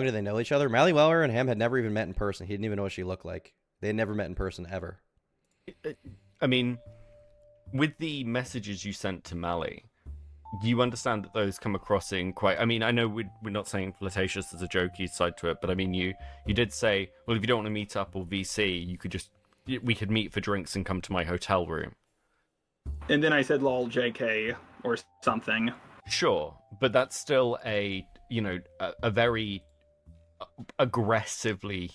did they know each other? Mally Weller and him had never even met in person. He didn't even know what she looked like. They had never met in person ever. I mean, with the messages you sent to Mally, you understand that those come across in quite... I mean, I know we're not saying flirtatious, there's a jokey side to it, but I mean, you did say, well, if you don't want to meet up or VC, we could meet for drinks and come to my hotel room. And then I said, lol, JK, or something. Sure, but that's still a very aggressively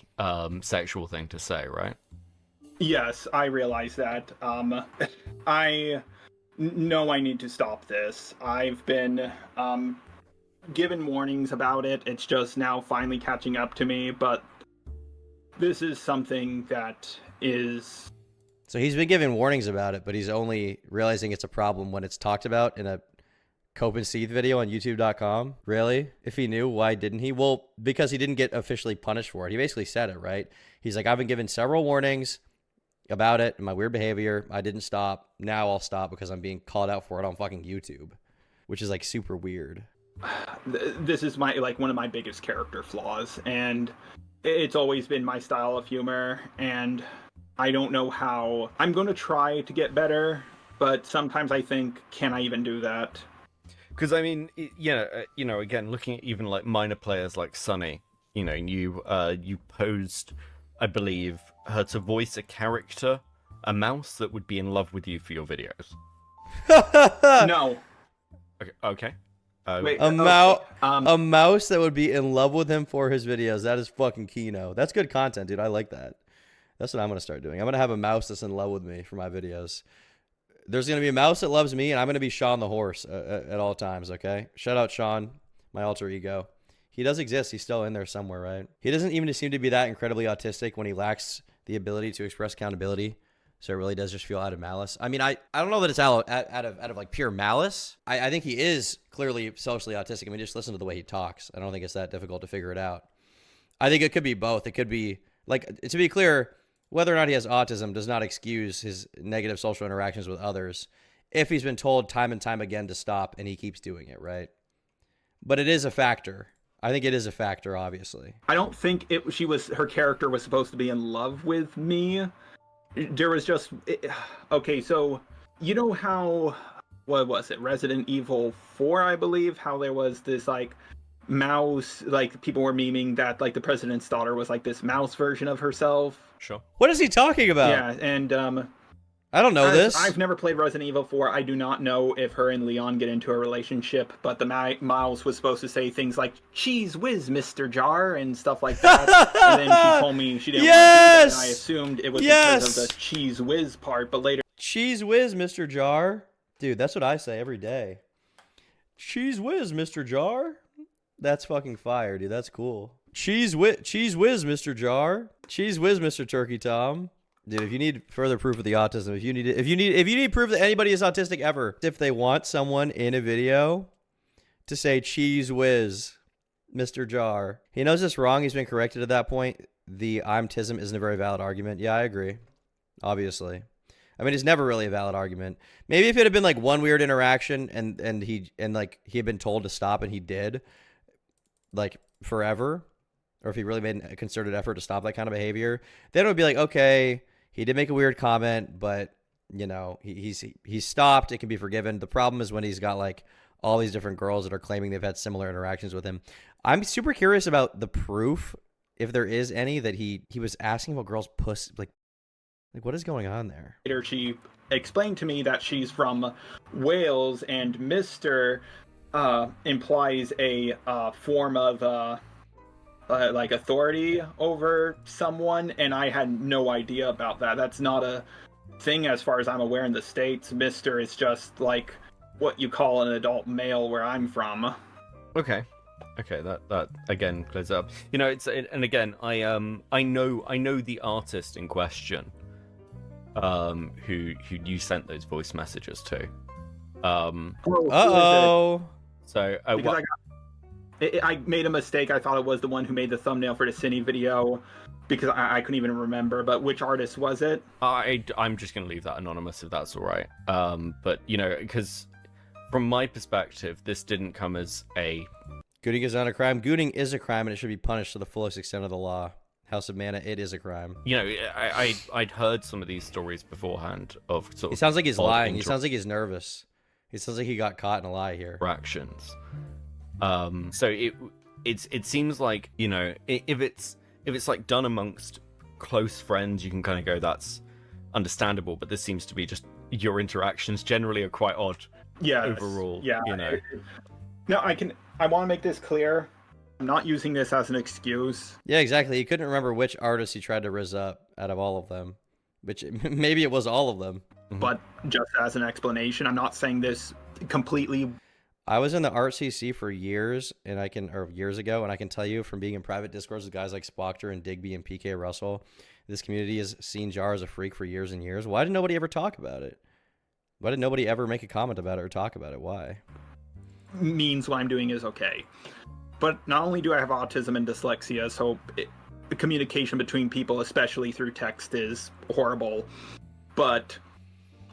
sexual thing to say, right? Yes, I realize that. I know I need to stop this. I've been given warnings about it. It's just now finally catching up to me, but this is something that is... So he's been given warnings about it, but he's only realizing it's a problem when it's talked about in a Cope and Seethe video on youtube.com. Really? If he knew, why didn't he? Well, because he didn't get officially punished for it. He basically said it, right? He's like, I've been given several warnings about it and my weird behavior. I didn't stop. Now I'll stop because I'm being called out for it on fucking YouTube, which is like super weird. This is one of my biggest character flaws, and it's always been my style of humor, and I don't know how. I'm going to try to get better, but sometimes I think, can I even do that? Because I mean, again, looking at even like minor players like Sunny, you posed, I believe, her to voice a character, a mouse that would be in love with you for your videos. No. Okay. Wait, a mouse that would be in love with him for his videos. That is fucking Kino. That's good content, dude. I like that. That's what I'm gonna start doing. I'm gonna have a mouse that's in love with me for my videos. There's going to be a mouse that loves me, and I'm going to be Sean the horse at all times, okay? Shout out Sean, my alter ego. He does exist. He's still in there somewhere, right? He doesn't even seem to be that incredibly autistic when he lacks the ability to express accountability, so it really does just feel out of malice. I mean, I don't know that it's out of like pure malice. I think he is clearly socially autistic. I mean, just listen to the way he talks. I don't think it's that difficult to figure it out. I think it could be both. It could be, like, to be clear, whether or not he has autism does not excuse his negative social interactions with others if he's been told time and time again to stop and he keeps doing it, right? But it is a factor. I think it is a factor, obviously. I don't think her character was supposed to be in love with me. There was just... Okay, so you know how... What was it? Resident Evil 4, I believe? How there was this, like, mouse... Like, people were memeing that, like, the president's daughter was, like, this mouse version of herself. Sure. What is he talking about? Yeah, and I don't know this. I've never played Resident Evil 4. I do not know if her and Leon get into a relationship, but the mouse was supposed to say things like, cheese whiz, Mr. Jar, and stuff like that. And then she told me she didn't want to do that, and I assumed it was because of the cheese whiz part, but later... Cheese whiz, Mr. Jar? Dude, that's what I say every day. Cheese whiz, Mr. Jar? That's fucking fire, dude. That's cool. Cheese whiz, Mr. Jar. Cheese whiz, Mr. Turkey Tom. Dude, if you need further proof of the autism, if you need proof that anybody is autistic ever, if they want someone in a video to say cheese whiz, Mr. Jar, he knows it's wrong. He's been corrected at that point. The I'm tism isn't a very valid argument. Yeah, I agree. Obviously. I mean, it's never really a valid argument. Maybe if it had been like one weird interaction and he had been told to stop and he did, like, forever, or if he really made a concerted effort to stop that kind of behavior, then it would be like, okay, he did make a weird comment, but, you know, he's stopped. It can be forgiven. The problem is when he's got, like, all these different girls that are claiming they've had similar interactions with him. I'm super curious about the proof, if there is any, that he was asking about girls' puss. Like, what is going on there? Later, she explained to me that she's from Wales, and Mr. implies a form of like authority over someone, and I had no idea about that. That's not a thing as far as I'm aware in the States. Mister is just like what you call an adult male where I'm from. Okay, that again clears up. You know, and again, I know the artist in question, who you sent those voice messages to. So because I made a mistake. I thought it was the one who made the thumbnail for the Cine video, because I couldn't even remember. But which artist was it? I'm just gonna leave that anonymous if that's all right. But you know, because from my perspective, this didn't come as a Gooning is not a crime. Gooning is a crime, and it should be punished to the fullest extent of the law. House of Mana, it is a crime. You know, I'd heard some of these stories beforehand of sort of. He sounds like he's lying. He sounds like he's nervous. He sounds like he got caught in a lie here. Actions. So it seems like, you know, if it's like done amongst close friends, you can kind of go, that's understandable. But this seems to be just your interactions generally are quite odd. Yeah. Overall. Yeah. You know. No, I want to make this clear. I'm not using this as an excuse. Yeah, exactly. He couldn't remember which artist he tried to rizz up out of all of them, which maybe it was all of them. But just as an explanation, I'm not saying this completely. I was in the art CC for years, years ago, and I can tell you from being in private discourse with guys like Spockter and Digby and PK Russell, this community has seen Jar as a freak for years and years. Why did nobody ever talk about it? Why did nobody ever make a comment about it or talk about it? Why? Means what I'm doing is okay. But not only do I have autism and dyslexia, so the communication between people, especially through text, is horrible. But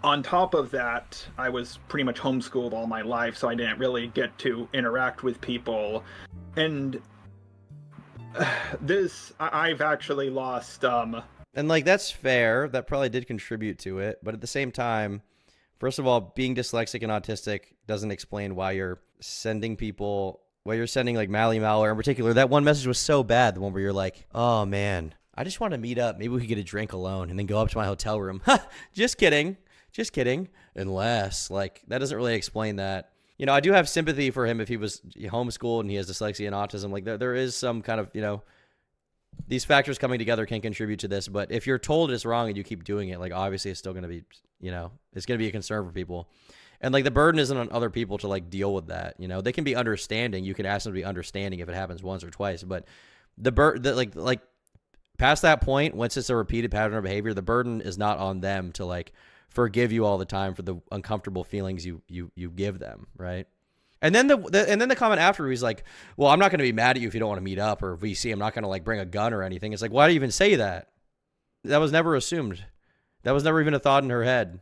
on top of that, I was pretty much homeschooled all my life, so I didn't really get to interact with people. And I've actually lost... And, like, that's fair. That probably did contribute to it. But at the same time, first of all, being dyslexic and autistic doesn't explain why you're sending people... Why you're sending, like, Mally malware in particular. That one message was so bad, the one where you're like, oh, man, I just want to meet up. Maybe we could get a drink alone and then go up to my hotel room. Ha! Just kidding. Just kidding. Unless, like, that doesn't really explain that. You know, I do have sympathy for him if he was homeschooled and he has dyslexia and autism. Like, there is some kind of, you know, these factors coming together can contribute to this. But if you're told it's wrong and you keep doing it, like, obviously it's still going to be, you know, it's going to be a concern for people. And, like, the burden isn't on other people to, like, deal with that. You know, they can be understanding. You can ask them to be understanding if it happens once or twice. But like past that point, once it's a repeated pattern of behavior, the burden is not on them to, like, forgive you all the time for the uncomfortable feelings you give them, right? And then the comment after he's like, well, I'm not going to be mad at you if you don't want to meet up, or VC, I'm not going to, like, bring a gun or anything. It's like, why do you even say that? That was never assumed. That was never even a thought in her head.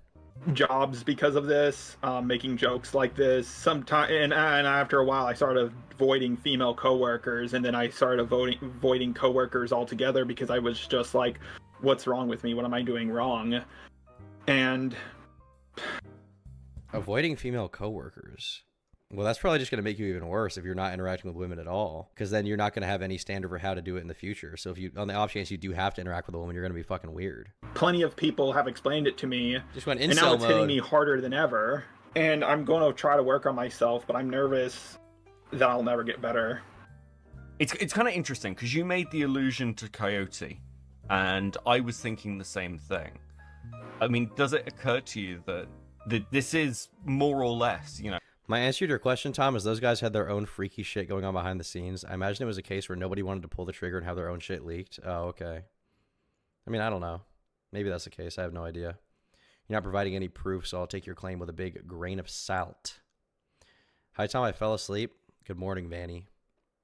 Jobs because of this, making jokes like this. Sometime and after a while, I started avoiding female coworkers, and then I started avoiding coworkers altogether because I was just like, "What's wrong with me? What am I doing wrong?" And avoiding female coworkers. Well, that's probably just going to make you even worse if you're not interacting with women at all, because then you're not going to have any standard for how to do it in the future. So if you, on the off chance you do have to interact with a woman, you're going to be fucking weird. Plenty of people have explained it to me. Just went incel and now it's hitting mode. me harder than ever. And I'm going to try to work on myself, but I'm nervous that I'll never get better. It's kind of interesting because you made the allusion to Coyote, and I was thinking the same thing. I mean, does it occur to you that this is more or less, you know? My answer to your question, Tom, is those guys had their own freaky shit going on behind the scenes. I imagine it was a case where nobody wanted to pull the trigger and have their own shit leaked. Oh, okay. I mean, I don't know. Maybe that's the case. I have no idea. You're not providing any proof, so I'll take your claim with a big grain of salt. Hi, Tom. I fell asleep. Good morning, Vanny.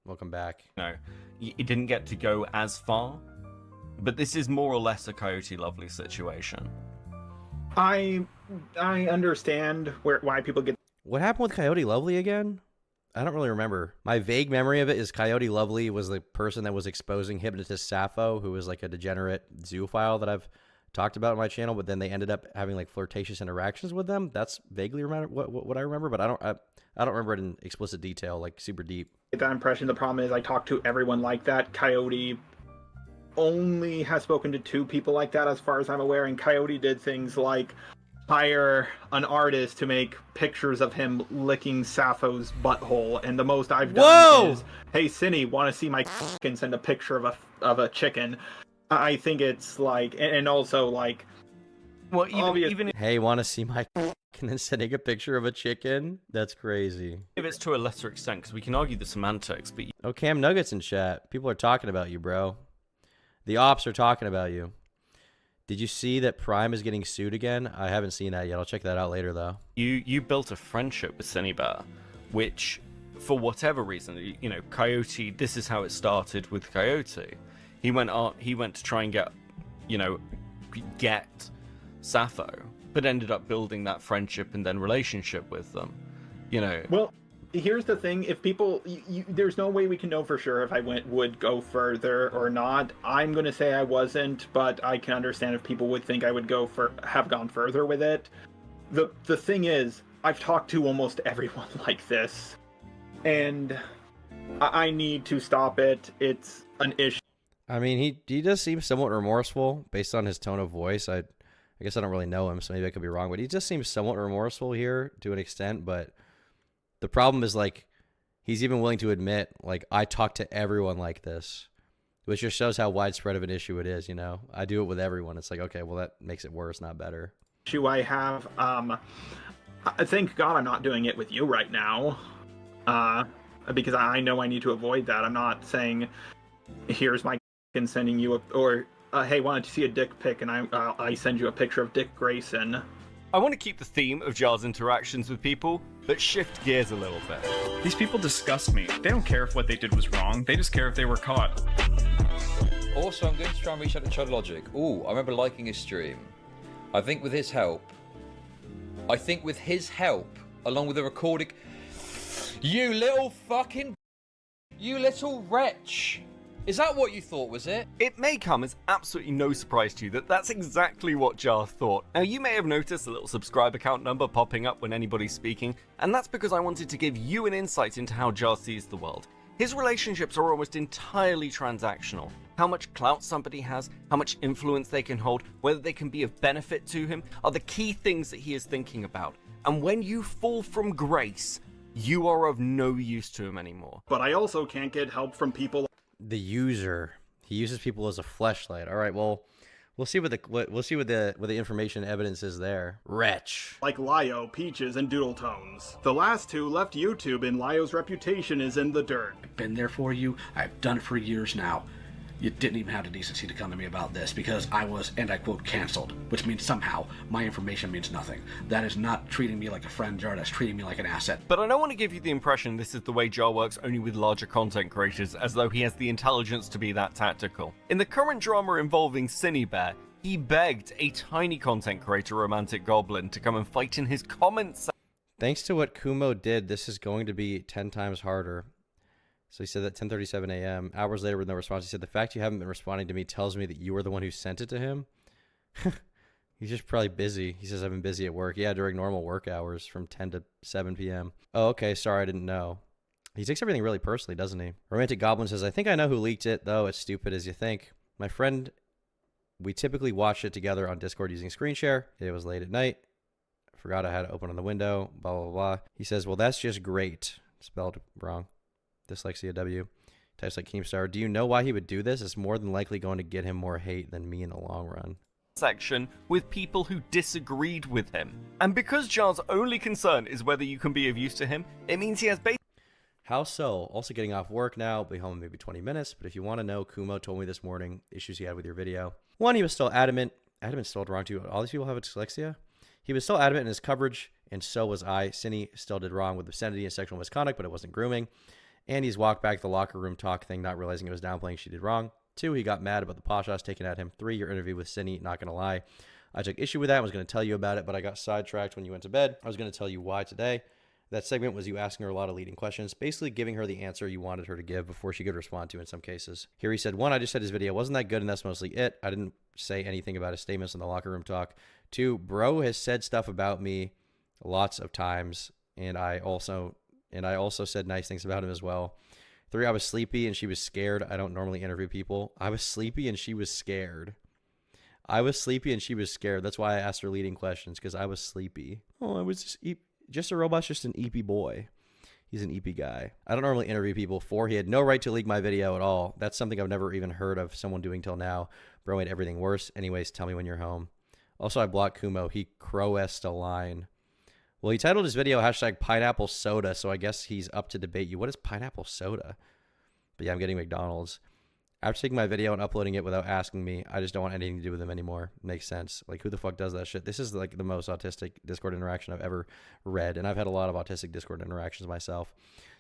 Welcome back. No, it didn't get to go as far, but this is more or less a Coyote Lovely situation. I understand why people get... What happened with Coyote Lovely again? I don't really remember. My vague memory of it is Coyote Lovely was the person that was exposing hypnotist Sappho, who was like a degenerate zoophile that I've talked about on my channel, but then they ended up having like flirtatious interactions with them. That's vaguely what I remember, but I don't remember it in explicit detail, like super deep. Get that impression. The problem is I talk to everyone like that. Coyote only has spoken to 2 people like that as far as I'm aware, and Coyote did things like hire an artist to make pictures of him licking Sappho's butthole, and the most I've done is, hey Cindy, want to see my and send a picture of a chicken. I think it's like, and also like, well, even hey, want to see my and then sending a picture of a chicken? That's crazy. if it's to a lesser extent, because we can argue the semantics, but Oh, Cam Nuggets in chat. People are talking about you, bro. The ops are talking about you. Did you see that Prime is getting sued again? I haven't seen that yet. I'll check that out later, though. you built a friendship with Cinebear, which, for whatever reason, you know, Coyote. This is how it started with Coyote. He went to try and get Sappho, but ended up building that friendship and then relationship with them. You know. Well, here's the thing: if people, there's no way we can know for sure if I would go further or not. I'm gonna say I wasn't, but I can understand if people would think I would have gone further with it. The thing is, I've talked to almost everyone like this, and I need to stop it. It's an issue. I mean, he does seem somewhat remorseful based on his tone of voice. I guess I don't really know him, so maybe I could be wrong, but he just seems somewhat remorseful here to an extent. But the problem is, like, he's even willing to admit, like, I talk to everyone like this, which just shows how widespread of an issue it is, you know? I do it with everyone. It's like, okay, well, that makes it worse, not better. Issue I have, thank God I'm not doing it with you right now, because I know I need to avoid that. I'm not saying, here's my and sending you hey, wanted to see a dick pic, and I send you a picture of Dick Grayson. I want to keep the theme of Jar's interactions with people, but shift gears a little bit. These people disgust me. They don't care if what they did was wrong. They just care if they were caught. Also, I'm going to try and reach out to Chud Logic. Ooh, I remember liking his stream. I think with his help, along with the recording... You little wretch! Is that what you thought, was it? It may come as absolutely no surprise to you that that's exactly what Jar thought. Now, you may have noticed a little subscriber count number popping up when anybody's speaking, and that's because I wanted to give you an insight into how Jar sees the world. His relationships are almost entirely transactional. How much clout somebody has, how much influence they can hold, whether they can be of benefit to him, are the key things that he is thinking about. And when you fall from grace, you are of no use to him anymore. But I also can't get help from people. The user, he uses people as a fleshlight. All right, well, we'll see what the information evidence is there. Wretch. Like Lio, Peaches, and Doodle Tones. The last two left YouTube, and Lio's reputation is in the dirt. I've been there for you. I've done it for years now. You didn't even have the decency to come to me about this because I was, and I quote, canceled, which means somehow my information means nothing. That is not treating me like a friend, Jar. That's treating me like an asset. But I don't want to give you the impression this is the way Jar works only with larger content creators, as though he has the intelligence to be that tactical. In the current drama involving Cinebear, he begged a tiny content creator, Romantic Goblin, to come and fight in his comments. Thanks to what Kumo did, this is going to be 10 times harder. So he said that 10:37 a.m. Hours later with no response, he said, the fact you haven't been responding to me tells me that you were the one who sent it to him. He's just probably busy. He says, I've been busy at work. Yeah, during normal work hours from 10 to 7 p.m. Oh, okay. Sorry, I didn't know. He takes everything really personally, doesn't he? Romantic Goblin says, I think I know who leaked it, though. It's stupid as you think. My friend, we typically watched it together on Discord using screen share. It was late at night. Forgot I had it open on the window, blah, blah, blah. He says, well, that's just great. Spelled wrong. Dyslexia W. Types like Keemstar. Do you know why he would do this? It's more than likely going to get him more hate than me in the long run. Section with people who disagreed with him. And because Jar's only concern is whether you can be of use to him, it means he has How so? Also getting off work now. Be home in maybe 20 minutes. But if you want to know, Kumo told me this morning issues he had with your video. One, he was still adamant. Adamant spelled wrong too. All these people have dyslexia. He was still adamant in his coverage, and so was I. Cine still did wrong with obscenity and sexual misconduct, but it wasn't grooming. And he's walked back the locker room talk thing, not realizing it was downplaying she did wrong. 2, he got mad about the posh taken at him. 3, your interview with Cine, not going to lie. I took issue with that. I was going to tell you about it, but I got sidetracked when you went to bed. I was going to tell you why today. That segment was you asking her a lot of leading questions, basically giving her the answer you wanted her to give before she could respond to in some cases. Here he said, 1, I just said his video wasn't that good, and that's mostly it. I didn't say anything about his statements in the locker room talk. 2, bro has said stuff about me lots of times, and I also said nice things about him as well. 3, I was sleepy and she was scared. I don't normally interview people. I was sleepy and she was scared. I was sleepy and she was scared. That's why I asked her leading questions, because I was sleepy. Oh, I was just a robot's just an EP boy. He's an EP guy. I don't normally interview people. He had no right to leak my video at all. That's something I've never even heard of someone doing till now. Bro made everything worse. Anyways, tell me when you're home. Also, I blocked Kumo. He crow-esed a line. Well, he titled his video #pineapple soda, so I guess he's up to debate you. What is pineapple soda? But yeah, I'm getting McDonald's. After taking my video and uploading it without asking me, I just don't want anything to do with him anymore. Makes sense. Like, who the fuck does that shit? This is like the most autistic Discord interaction I've ever read, and I've had a lot of autistic Discord interactions myself.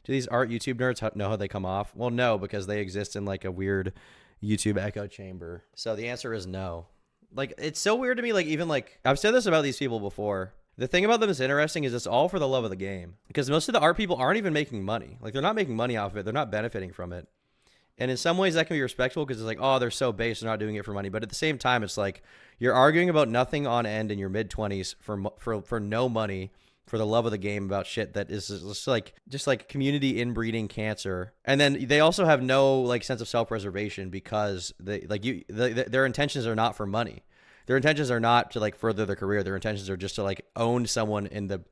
Do these art YouTube nerds know how they come off? Well, no, because they exist in like a weird YouTube echo chamber. So the answer is no. Like, it's so weird to me. Like, even like, I've said this about these people before. The thing about them that's interesting is it's all for the love of the game, because most of the art people aren't even making money. Like, they're not making money off of it. They're not benefiting from it. And in some ways that can be respectful, because it's like, oh, they're so base, they're not doing it for money. But at the same time, it's like you're arguing about nothing on end in your mid-20s for no money, for the love of the game, about shit that is just like community inbreeding cancer. And then they also have no like sense of self-preservation, because their intentions are not for money. Their intentions are not to like further their career. Their intentions are just to like own someone in the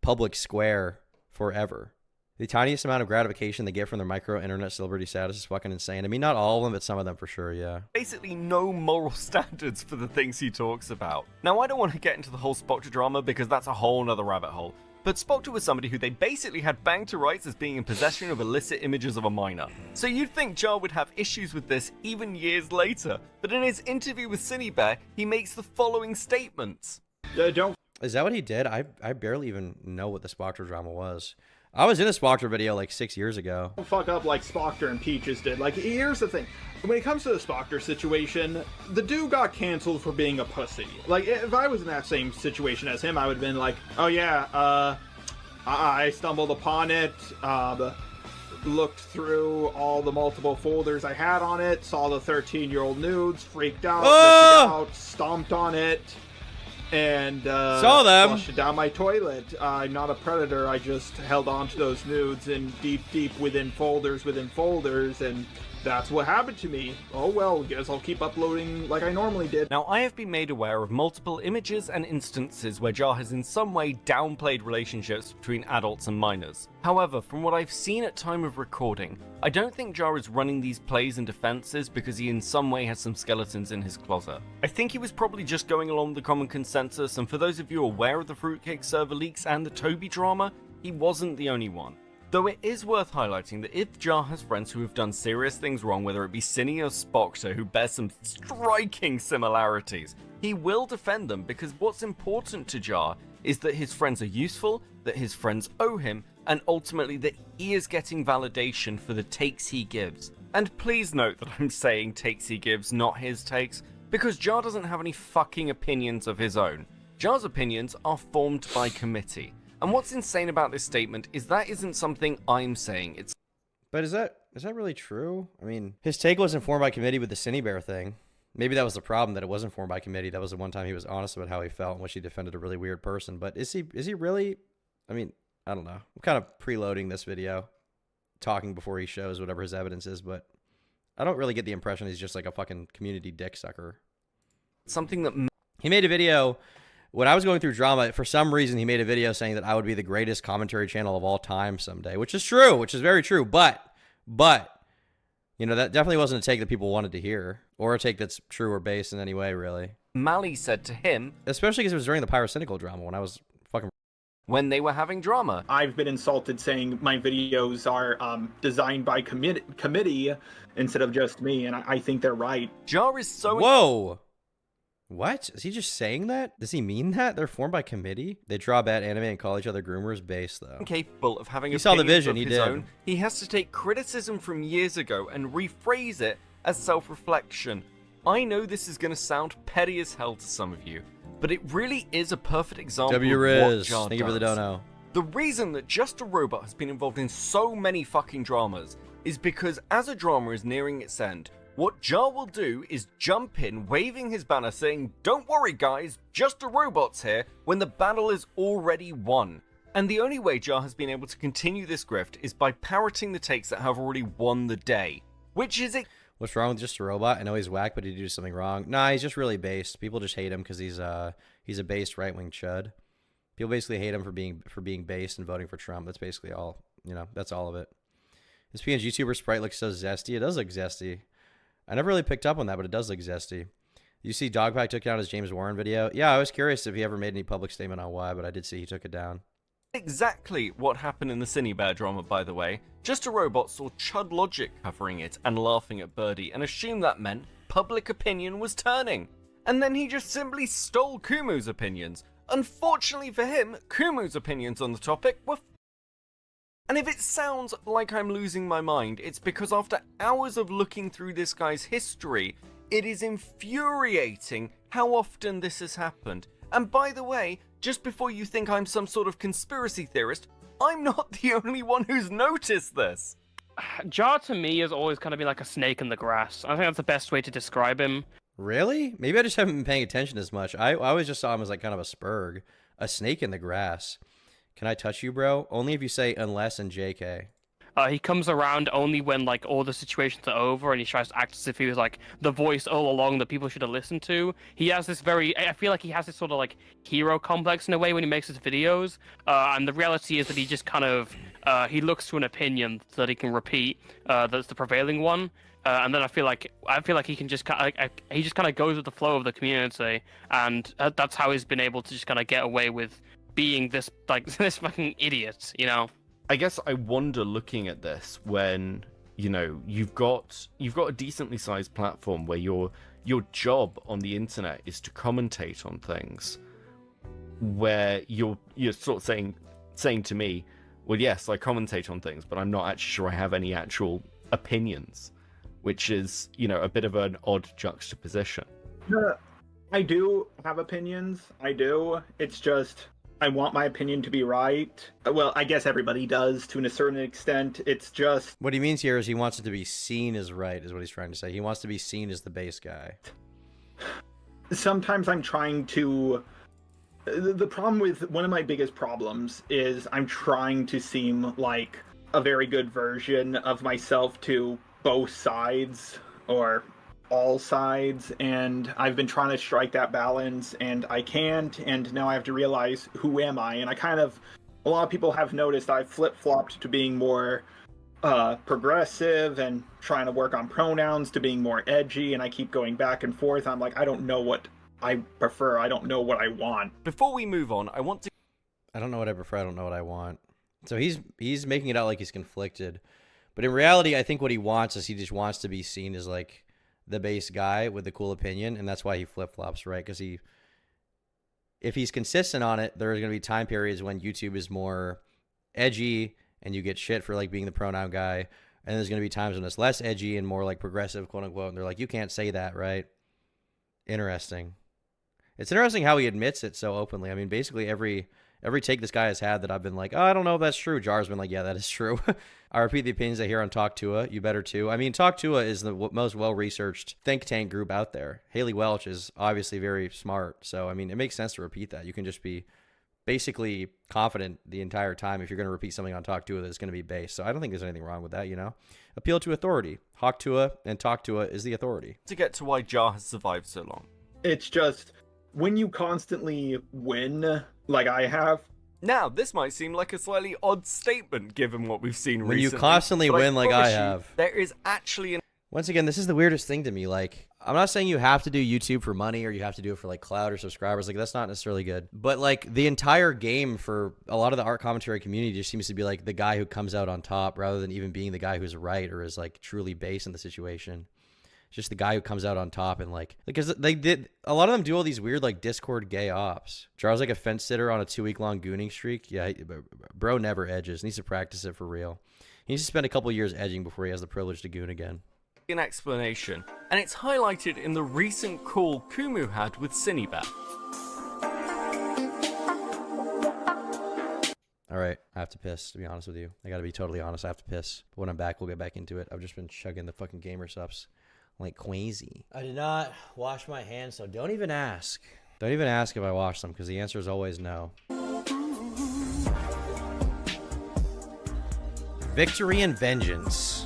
public square forever. The tiniest amount of gratification they get from their micro internet celebrity status is fucking insane. I mean, not all of them, but some of them for sure, yeah. Basically no moral standards for the things he talks about. Now, I don't want to get into the whole Spoctor drama, because that's a whole nother rabbit hole. But Spoctor was somebody who they basically had banged to rights as being in possession of illicit images of a minor. So you'd think Jar would have issues with this even years later. But in his interview with Cinebear, he makes the following statements. Is that what he did? I barely even know what the Spoctor drama was. I was in a Spoctor video like 6 years ago. Don't fuck up like Spoctor and Peaches did. Like, here's the thing. When it comes to the Spoctor situation, the dude got canceled for being a pussy. Like, if I was in that same situation as him, I would have been like, oh yeah, I stumbled upon it, looked through all the multiple folders I had on it, saw the 13-year-old nudes, freaked out, ripped it out, stomped on it, and saw them, flushed it down my toilet. I'm not a predator. I just held on to those nudes in deep within folders, and that's what happened to me. Oh well, guess I'll keep uploading like I normally did. Now, I have been made aware of multiple images and instances where Jar has in some way downplayed relationships between adults and minors. However, from what I've seen at time of recording, I don't think Jar is running these plays and defenses because he in some way has some skeletons in his closet. I think he was probably just going along with the common consensus, and for those of you aware of the Fruitcake server leaks and the Toby drama, he wasn't the only one. Though it is worth highlighting that if Jar has friends who have done serious things wrong, whether it be Cine or Spoctor, who bear some striking similarities, he will defend them, because what's important to Jar is that his friends are useful, that his friends owe him, and ultimately that he is getting validation for the takes he gives. And please note that I'm saying takes he gives, not his takes, because Jar doesn't have any fucking opinions of his own. Jar's opinions are formed by committee. And what's insane about this statement is that isn't something I'm saying. But is that really true? I mean, his take was informed by committee with the Cinebear thing. Maybe that was the problem, that it wasn't formed by committee. That was the one time he was honest about how he felt, in which he defended a really weird person. But is he really? I mean, I don't know. I'm kind of preloading this video, talking before he shows whatever his evidence is, but I don't really get the impression he's just like a fucking community dick sucker. Something that he made a video. When I was going through drama, for some reason, he made a video saying that I would be the greatest commentary channel of all time someday, which is true, which is very true. But, you know, that definitely wasn't a take that people wanted to hear, or a take that's true or based in any way, really. Mally said to him, especially because it was during the Pyrocynical drama when I was fucking... when they were having drama. I've been insulted saying my videos are designed by committee instead of just me, and I think they're right. Jar is so... Whoa! What? Is he just saying that? Does he mean that? They're formed by committee? They draw bad anime and call each other groomers base, though. Capable of having he saw the vision, of he his did. Own, he has to take criticism from years ago and rephrase it as self-reflection. I know this is going to sound petty as hell to some of you, but it really is a perfect example of what Jar Thank you for the dono. The reason that Just a Robot has been involved in so many fucking dramas is because as a drama is nearing its end, what Jar will do is jump in, waving his banner saying, "Don't worry guys, Just a Robot's here," when the battle is already won. And the only way Jar has been able to continue this grift is by parroting the takes that have already won the day. Which is it. What's wrong with just a robot? I know he's whack, but he did do something wrong. Nah, he's just really based. People just hate him because he's a based right-wing chud. People basically hate him for being based and voting for Trump. That's basically all. You know, that's all of it. This PNG YouTuber sprite looks so zesty. It does look zesty. I never really picked up on that, but it does look zesty. You see Dogpack took down his James Warren video? Yeah, I was curious if he ever made any public statement on why, but I did see he took it down. Exactly what happened in the Cine Bear drama, by the way. Just a Robot saw Chud Logic covering it and laughing at Birdie and assumed that meant public opinion was turning. And then he just simply stole Kumu's opinions. Unfortunately for him, Kumu's opinions on the topic were and if it sounds like I'm losing my mind, it's because after hours of looking through this guy's history, it is infuriating how often this has happened. And by the way, just before you think I'm some sort of conspiracy theorist, I'm not the only one who's noticed this. Jar to me has always kind of been like a snake in the grass. I think that's the best way to describe him. Really? Maybe I just haven't been paying attention as much. I always just saw him as like kind of a spurg, a snake in the grass. Can I touch you, bro? Only if you say unless and JK. He comes around only when like all the situations are over, and he tries to act as if he was like the voice all along that people should have listened to. He has this I feel like he has this sort of like hero complex in a way when he makes his videos. And the reality is that he just kind of he looks to an opinion that he can repeat that's the prevailing one. And then I feel like he can just kind of goes with the flow of the community, and that's how he's been able to just kind of get away with being this like this fucking idiot, you know. I guess I wonder, looking at this, when you know you've got a decently sized platform where your job on the internet is to commentate on things, where you're sort of saying to me, well, yes, I commentate on things, but I'm not actually sure I have any actual opinions, which is, you know, a bit of an odd juxtaposition. I do have opinions. I do. It's just I want my opinion to be right. Well, I guess everybody does to a certain extent. It's just... What he means here is he wants it to be seen as right, is what he's trying to say. He wants to be seen as the base guy. Sometimes I'm trying to... The problem with... One of my biggest problems is I'm trying to seem like a very good version of myself to both sides, or all sides, and I've been trying to strike that balance, and I can't, and now I have to realize, who am I? And a lot of people have noticed I've flip-flopped to being more progressive and trying to work on pronouns, to being more edgy, and I keep going back and forth. I'm like, I don't know what I prefer, I don't know what I want. Before we move on, I don't know what I prefer, I don't know what I want. So he's making it out like he's conflicted, but in reality, I think what he wants is he just wants to be seen as like the base guy with the cool opinion, and that's why he flip-flops, right? Because if he's consistent on it, there's going to be time periods when YouTube is more edgy and you get shit for like being the pronoun guy, and there's going to be times when it's less edgy and more like progressive, quote unquote, and they're like, you can't say that, right? Interesting. It's interesting how he admits it so openly. I mean, basically every take this guy has had that I've been like, oh, I don't know if that's true, Jar's been like, yeah, that is true. I repeat the opinions I hear on Talk Tua. You better too. I mean, Talk Tua is the most well-researched think tank group out there. Haley Welch is obviously very smart. So, I mean, it makes sense to repeat that. You can just be basically confident the entire time if you're going to repeat something on Talk Tua that's going to be based. So I don't think there's anything wrong with that, you know? Appeal to authority. Hawk Tua and Talk Tua is the authority. To get to why Jar has survived so long. It's just, when you constantly win, like I have... Now, this might seem like a slightly odd statement given what we've seen recently. When you constantly win like I have. There is actually Once again, this is the weirdest thing to me. Like, I'm not saying you have to do YouTube for money or you have to do it for like clout or subscribers. Like, that's not necessarily good. But like the entire game for a lot of the art commentary community just seems to be like the guy who comes out on top rather than even being the guy who's right or is like truly based in the situation. It's just the guy who comes out on top and like, because they did, a lot of them do all these weird like Discord gay ops. Jar's like a fence sitter on a 2-week-long gooning streak. Yeah, bro never edges. Needs to practice it for real. He needs to spend a couple years edging before he has the privilege to goon again. An explanation, and it's highlighted in the recent call Kumu had with Cinebat. All right, I have to piss, to be honest with you. I gotta be totally honest, I have to piss. But when I'm back, we'll get back into it. I've just been chugging the fucking gamer subs like crazy. I did not wash my hands, so don't even ask. Don't even ask if I wash them, because the answer is always no. Victory and vengeance.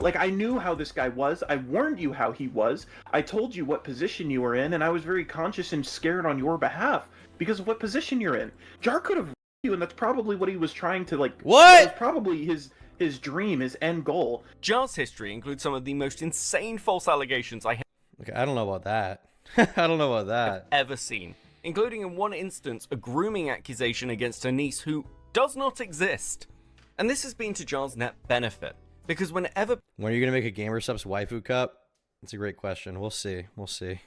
Like, I knew how this guy was. I warned you how he was. I told you what position you were in, and I was very conscious and scared on your behalf because of what position you're in. Jar could have you, and that's probably what he was trying to, like... What? That was probably his dream, his end goal. Jar's history includes some of the most insane false allegations I have Okay, I don't know about that. I don't know about that. ever seen, including in one instance a grooming accusation against her niece who does not exist. And this has been to Jar's net benefit, because whenever When are you going to make a GamerSupps waifu cup? That's a great question. We'll see. We'll see.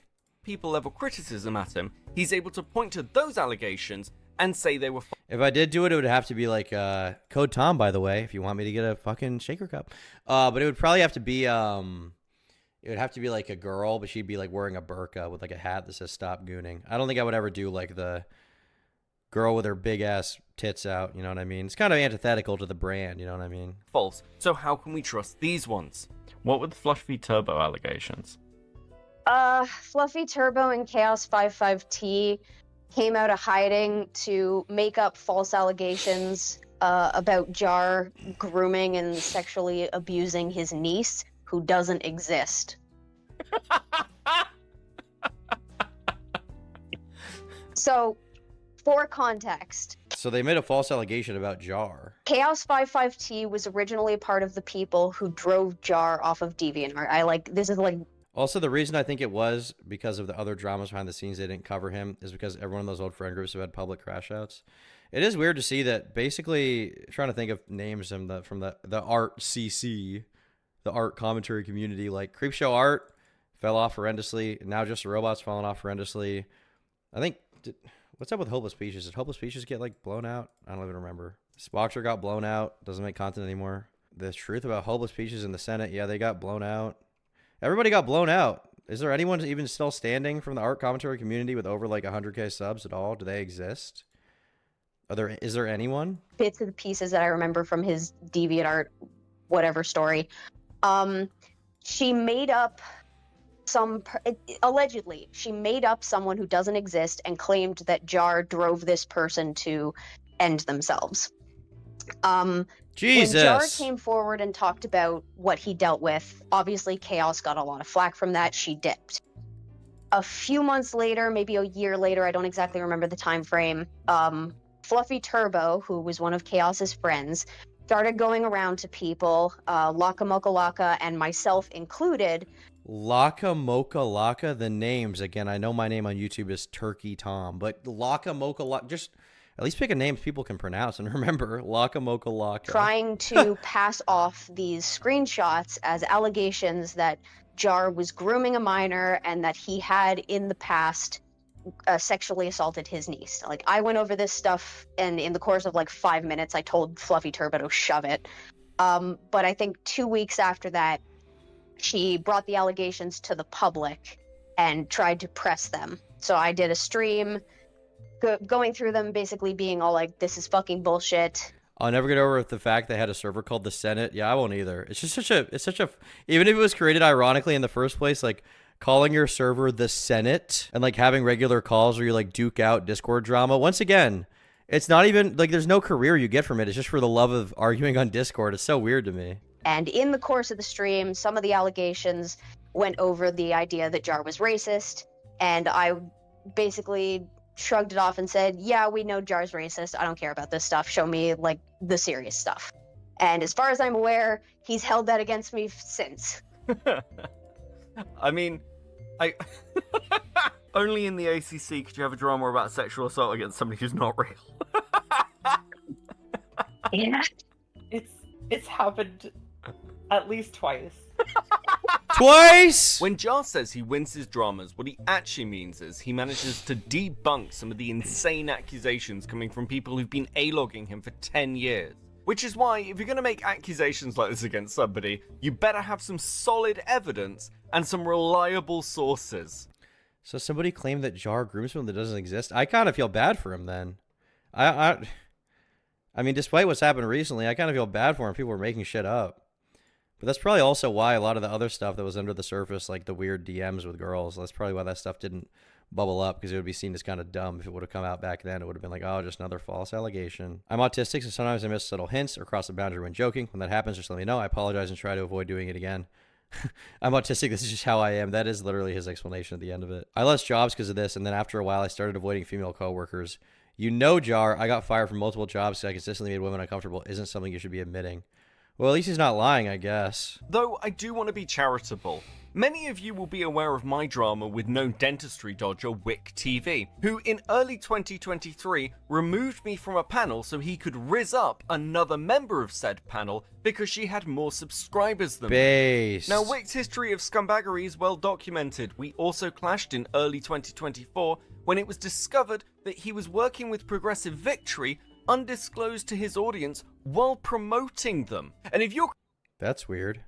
people level criticism at him, he's able to point to those allegations and say they were If I did do it, it would have to be like Code Tom, by the way, if you want me to get a fucking shaker cup. But it would probably have to be it would have to be like a girl, but she'd be like wearing a burqa with like a hat that says "Stop Gooning." I don't think I would ever do like the girl with her big ass tits out. You know what I mean? It's kind of antithetical to the brand. You know what I mean? false. So how can we trust these ones? What were the Fluffy Turbo allegations? Fluffy Turbo and Chaos 55T came out of hiding to make up false allegations about Jar grooming and sexually abusing his niece, who doesn't exist. So, for context, So they made a false allegation about Jar. Chaos 55T was originally a part of the people who drove Jar off of DeviantArt. This is like... Also, the reason I think it was because of the other dramas behind the scenes they didn't cover him is because everyone in those old friend groups have had public crash outs. It is weird to see that basically, trying to think of names from the art CC, the art commentary community, like Creepshow Art fell off horrendously. Now Just the Robots falling off horrendously. I think, what's up with Hopeless Peaches? Did Hopeless Peaches get like blown out? I don't even remember. Spoxer got blown out. Doesn't make content anymore. The truth about Hopeless Peaches in the Senate, yeah, they got blown out. Everybody got blown out. Is there anyone even still standing from the art commentary community with over like 100k subs at all? Do they exist? Is there anyone? Bits of the pieces that I remember from his DeviantArt whatever story. She made up allegedly, she made up someone who doesn't exist and claimed that Jar drove this person to end themselves. Jesus. When Jar came forward and talked about what he dealt with, obviously Chaos got a lot of flack from that. She dipped. A few months later, maybe a year later, I don't exactly remember the time frame, Fluffy Turbo, who was one of Chaos's friends, started going around to people, Laka Mocha Laka and myself included. Laka Mocha Laka, the names, again, I know my name on YouTube is Turkey Tom, but Laka Mocha Laka, just at least pick a name people can pronounce and remember. Laka Mocha Laka. Trying to pass off these screenshots as allegations that Jar was grooming a minor and that he had in the past sexually assaulted his niece. Like, I went over this stuff, and in the course of like 5 minutes, I told Fluffy Turbo to shove it. But I think 2 weeks after that, she brought the allegations to the public and tried to press them. So I did a stream going through them, basically being all like, this is fucking bullshit. I'll never get over the fact they had a server called the Senate. Yeah, I won't either. It's just such a, even if it was created ironically in the first place, like calling your server the Senate and like having regular calls where you like duke out Discord drama. Once again, it's not even like there's no career you get from it. It's just for the love of arguing on Discord. It's so weird to me. And in the course of the stream, some of the allegations went over the idea that Jar was racist, and I basically shrugged it off and said, yeah, we know Jar's racist. I don't care about this stuff. Show me, like, the serious stuff. And as far as I'm aware, he's held that against me since. I mean, only in the ACC could you have a drama about sexual assault against somebody who's not real. Yeah. It's happened at least twice. Twice! When Jar says he wins his dramas, what he actually means is he manages to debunk some of the insane accusations coming from people who've been A-logging him for 10 years. Which is why, if you're going to make accusations like this against somebody, you better have some solid evidence and some reliable sources. So somebody claimed that Jar grooms someone that doesn't exist? I kind of feel bad for him then. I mean, despite what's happened recently, I kind of feel bad for him. People were making shit up. But that's probably also why a lot of the other stuff that was under the surface, like the weird DMs with girls, that's probably why that stuff didn't bubble up because it would be seen as kind of dumb if it would have come out back then. It would have been like, oh, just another false allegation. I'm autistic, so sometimes I miss subtle hints or cross the boundary when joking. When that happens, just let me know. I apologize and try to avoid doing it again. I'm autistic. This is just how I am. That is literally his explanation at the end of it. I lost jobs because of this, and then after a while, I started avoiding female coworkers. You know, Jar, I got fired from multiple jobs because I consistently made women uncomfortable. Isn't something you should be admitting. Well, at least he's not lying, I guess. Though I do want to be charitable. Many of you will be aware of my drama with known dentistry dodger Wick TV, who in early 2023 removed me from a panel so he could rizz up another member of said panel because she had more subscribers than me. Now, Wick's history of scumbaggery is well documented. We also clashed in early 2024 when it was discovered that he was working with Progressive Victory undisclosed to his audience while promoting them. And if you're... That's weird.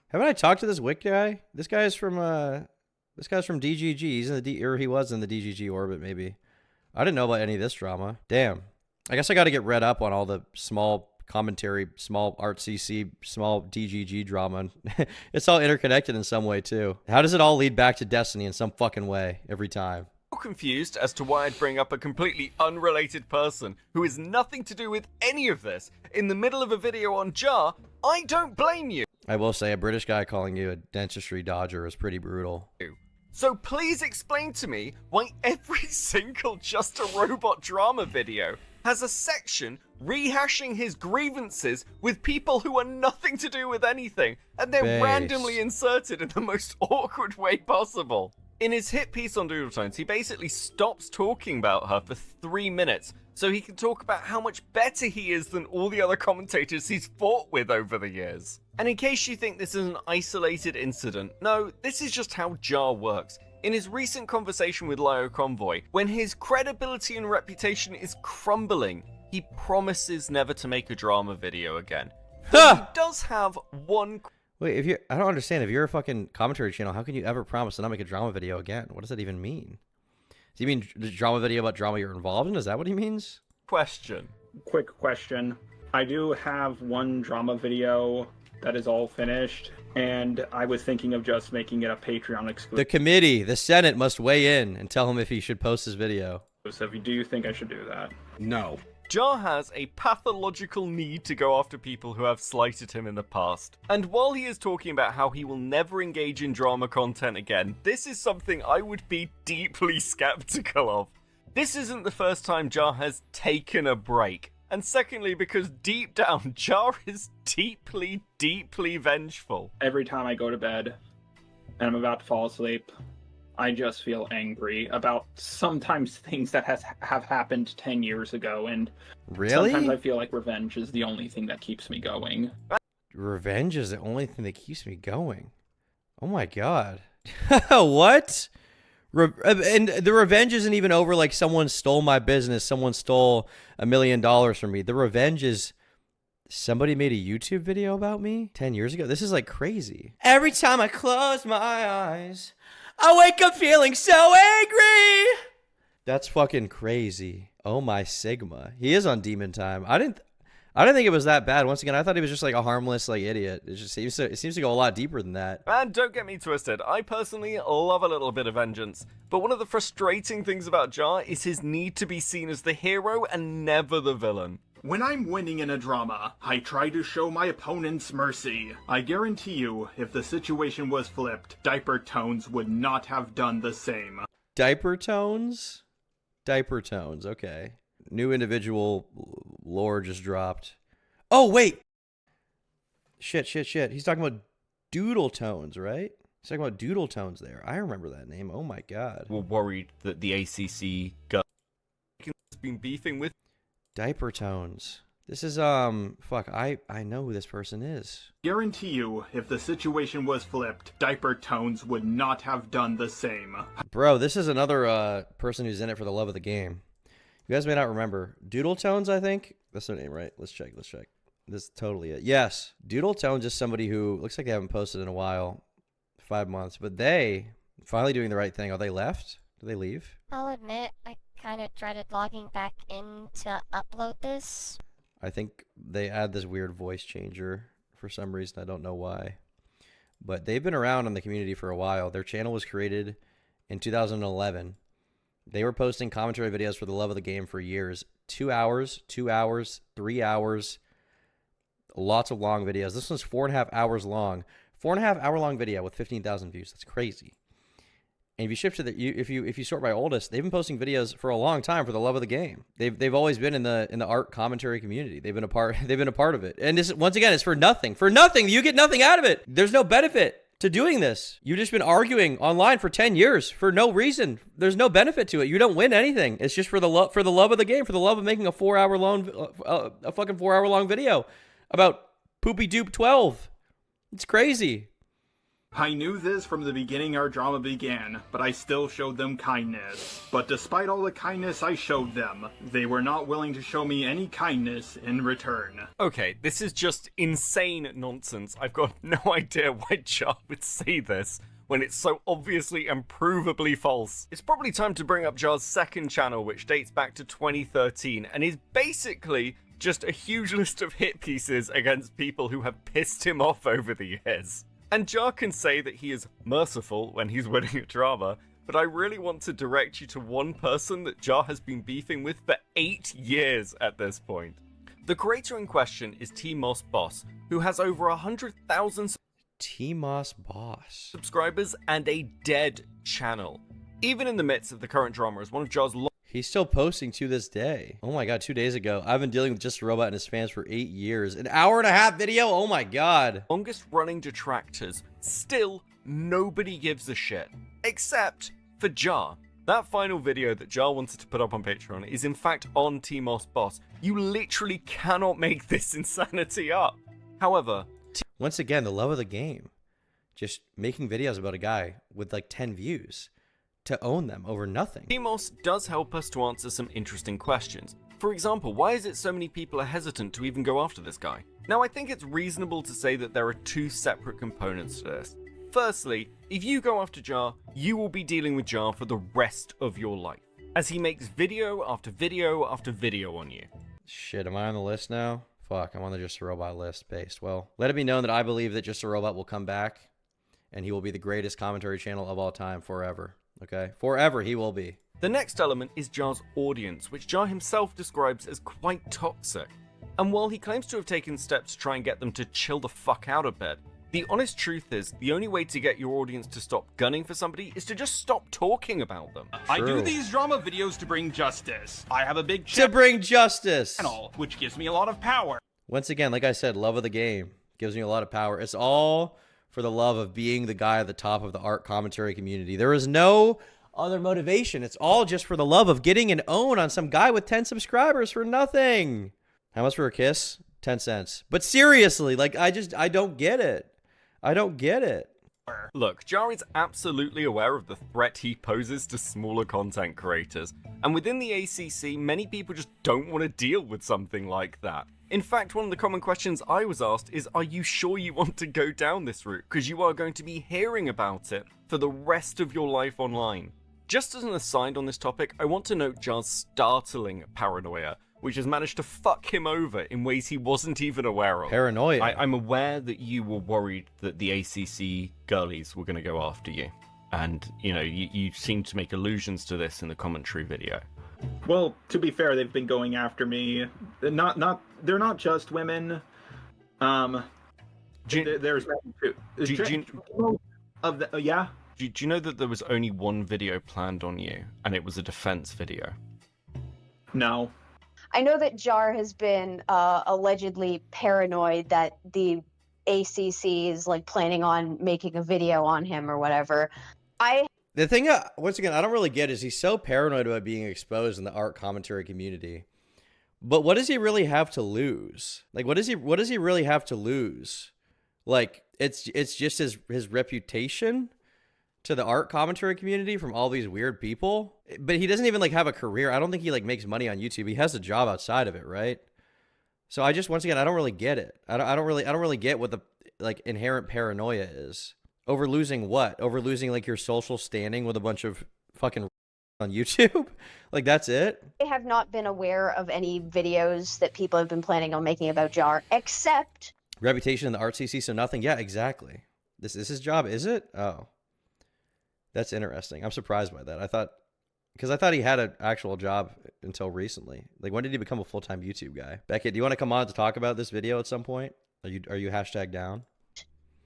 Haven't I talked to this Wick guy? This guy's from DGG. He's in the he was in the DGG orbit, maybe. I didn't know about any of this drama. Damn. I guess I got to get read up on all the small commentary, small art CC, small DGG drama. It's all interconnected in some way too. How does it all lead back to Destiny in some fucking way every time? Confused as to why I'd bring up a completely unrelated person who has nothing to do with any of this in the middle of a video on Jar, I don't blame you. I will say a British guy calling you a dentistry dodger is pretty brutal. So please explain to me why every single Just a Robot drama video has a section rehashing his grievances with people who are nothing to do with anything, and they're randomly inserted in the most awkward way possible. In his hit piece on Doodle Tones, he basically stops talking about her for 3 minutes so he can talk about how much better he is than all the other commentators he's fought with over the years. And in case you think this is an isolated incident, no, this is just how Jar works. In his recent conversation with Lio Convoy, when his credibility and reputation is crumbling, he promises never to make a drama video again. But he does have one... Wait, I don't understand. If you're a fucking commentary channel, how can you ever promise to not make a drama video again? What does that even mean? Does he mean the drama video about drama you're involved in? Is that what he means? Question. Quick question. I do have one drama video that is all finished, and I was thinking of just making it a Patreon exclusive. The committee, the Senate must weigh in and tell him if he should post his video. So do you think I should do that? No. Jar has a pathological need to go after people who have slighted him in the past. And while he is talking about how he will never engage in drama content again, this is something I would be deeply skeptical of. This isn't the first time Jar has taken a break. And secondly, because deep down, Jar is deeply, deeply vengeful. Every time I go to bed and I'm about to fall asleep, I just feel angry about sometimes things that have happened 10 years ago, and really? Sometimes I feel like revenge is the only thing that keeps me going. Revenge is the only thing that keeps me going. Oh my god. What? And the revenge isn't even over like someone stole my business, someone stole $1 million from me. The revenge is somebody made a YouTube video about me 10 years ago. This is like crazy. Every time I close my eyes, I wake up feeling so angry. That's fucking crazy. Oh my Sigma. He is on demon time. I didn't think it was that bad. Once again, I thought he was just like a harmless like idiot. It seems to go a lot deeper than that. And don't get me twisted, I personally love a little bit of vengeance. But one of the frustrating things about Jar is his need to be seen as the hero and never the villain. When I'm winning in a drama, I try to show my opponents mercy. I guarantee you, if the situation was flipped, Diaper Tones would not have done the same. Diaper Tones? Diaper Tones, okay. New individual lore just dropped. Oh, wait! Shit. He's talking about Doodle Tones, right? He's talking about Doodle Tones there. I remember that name. Oh my god. We're worried that the ACC has been beefing with Diaper Tones. This is, fuck, I know who this person is. Guarantee you, if the situation was flipped, Diaper Tones would not have done the same. Bro, this is another, person who's in it for the love of the game. You guys may not remember. Doodle Tones, I think? That's their name, right? Let's check. This is totally it. Yes. Doodle Tones is somebody who looks like they haven't posted in a while. 5 months. But they, finally doing the right thing. Are they left? Did they leave? I'll admit, I kind of dreaded logging back in to upload this. I think they add this weird voice changer for some reason. I don't know why. But they've been around in the community for a while. Their channel was created in 2011. They were posting commentary videos for the love of the game for years. 2 hours, 2 hours, 3 hours. Lots of long videos. This one's 4.5 hours long. 4.5 hour long video with 15,000 views. That's crazy. And if you shift to the, if you sort by oldest, they've been posting videos for a long time for the love of the game. They've always been in the art commentary community. They've been a part of it. And this, once again, is for nothing. For nothing. You get nothing out of it. There's no benefit to doing this. You've just been arguing online for 10 years for no reason. There's no benefit to it. You don't win anything. It's just for the love of the game, for the love of making a 4 hour long a fucking 4 hour long video about Poopy Doop 12. It's crazy. I knew this from the beginning our drama began, but I still showed them kindness. But despite all the kindness I showed them, they were not willing to show me any kindness in return. Okay, this is just insane nonsense. I've got no idea why Jar would say this when it's so obviously and provably false. It's probably time to bring up Jar's second channel, which dates back to 2013 and is basically just a huge list of hit pieces against people who have pissed him off over the years. And Jar can say that he is merciful when he's winning a drama, but I really want to direct you to one person that Jar has been beefing with for 8 years at this point. The creator in question is T-Moss Boss, who has over 100,000 T-Moss Boss subscribers and a dead channel. Even in the midst of the current drama as one of Jar's He's still posting to this day. Oh my god, 2 days ago. I've been dealing with Just a Robot and his fans for 8 years. An hour and a half video? Oh my god. longest running detractors. Still, nobody gives a shit. Except for Jar. That final video that Jar wanted to put up on Patreon is in fact on T-Moss Boss. You literally cannot make this insanity up. However, once again, the love of the game. Just making videos about a guy with like 10 views. To own them over nothing. T-Moss does help us to answer some interesting questions. For example, why is it so many people are hesitant to even go after this guy? Now, I think it's reasonable to say that there are two separate components to this. Firstly, if you go after Jar, you will be dealing with Jar for the rest of your life, as he makes video after video after video on you. Shit, am I on the list now? Fuck, I'm on the Just a Robot list based. Well, let it be known that I believe that Just a Robot will come back, and he will be the greatest commentary channel of all time forever. Okay? Forever he will be. The next element is Jar's audience, which Jar himself describes as quite toxic. And while he claims to have taken steps to try and get them to chill the fuck out a bit, the honest truth is, the only way to get your audience to stop gunning for somebody is to just stop talking about them. I do these drama videos to bring justice. I have a big to bring justice, channel, which gives me a lot of power. Once again, like I said, love of the game gives me a lot of power. It's all for the love of being the guy at the top of the art commentary community. There is no other motivation. It's all just for the love of getting an own on some guy with 10 subscribers for nothing. How much for a kiss? 10 cents. But seriously, like, I don't get it. I don't get it. Look, Jar is absolutely aware of the threat he poses to smaller content creators. And within the ACC, many people just don't want to deal with something like that. In fact, one of the common questions I was asked is, are you sure you want to go down this route? Because you are going to be hearing about it for the rest of your life online. Just as an aside on this topic, I want to note Jar's startling paranoia, which has managed to fuck him over in ways he wasn't even aware of. Paranoia? I'm aware that you were worried that the ACC girlies were going to go after you. And, you know, you seem to make allusions to this in the commentary video. Well, to be fair, they've been going after me. They're not just women. There's yeah. Do you know that there was only one video planned on you, and it was a defense video? No. I know that Jar has been allegedly paranoid that the ACC is like planning on making a video on him or whatever. The thing, once again, I don't really get is he's so paranoid about being exposed in the art commentary community. But what does he really have to lose? Like, what does he really have to lose? Like, it's just his reputation to the art commentary community from all these weird people. But he doesn't even like have a career. I don't think he like makes money on YouTube. He has a job outside of it, right? So I just, once again, I don't really get it. I don't really get what the like inherent paranoia is. Over losing what? Over losing like your social standing with a bunch of fucking on YouTube? Like, that's it? I have not been aware of any videos that people have been planning on making about Jar, except reputation in the art CC, so nothing. Yeah, exactly. This is his job, is it? Oh. That's interesting. I'm surprised by that. Because I thought he had an actual job until recently. Like, when did he become a full-time YouTube guy? Beckett, do you want to come on to talk about this video at some point? Are you hashtag down?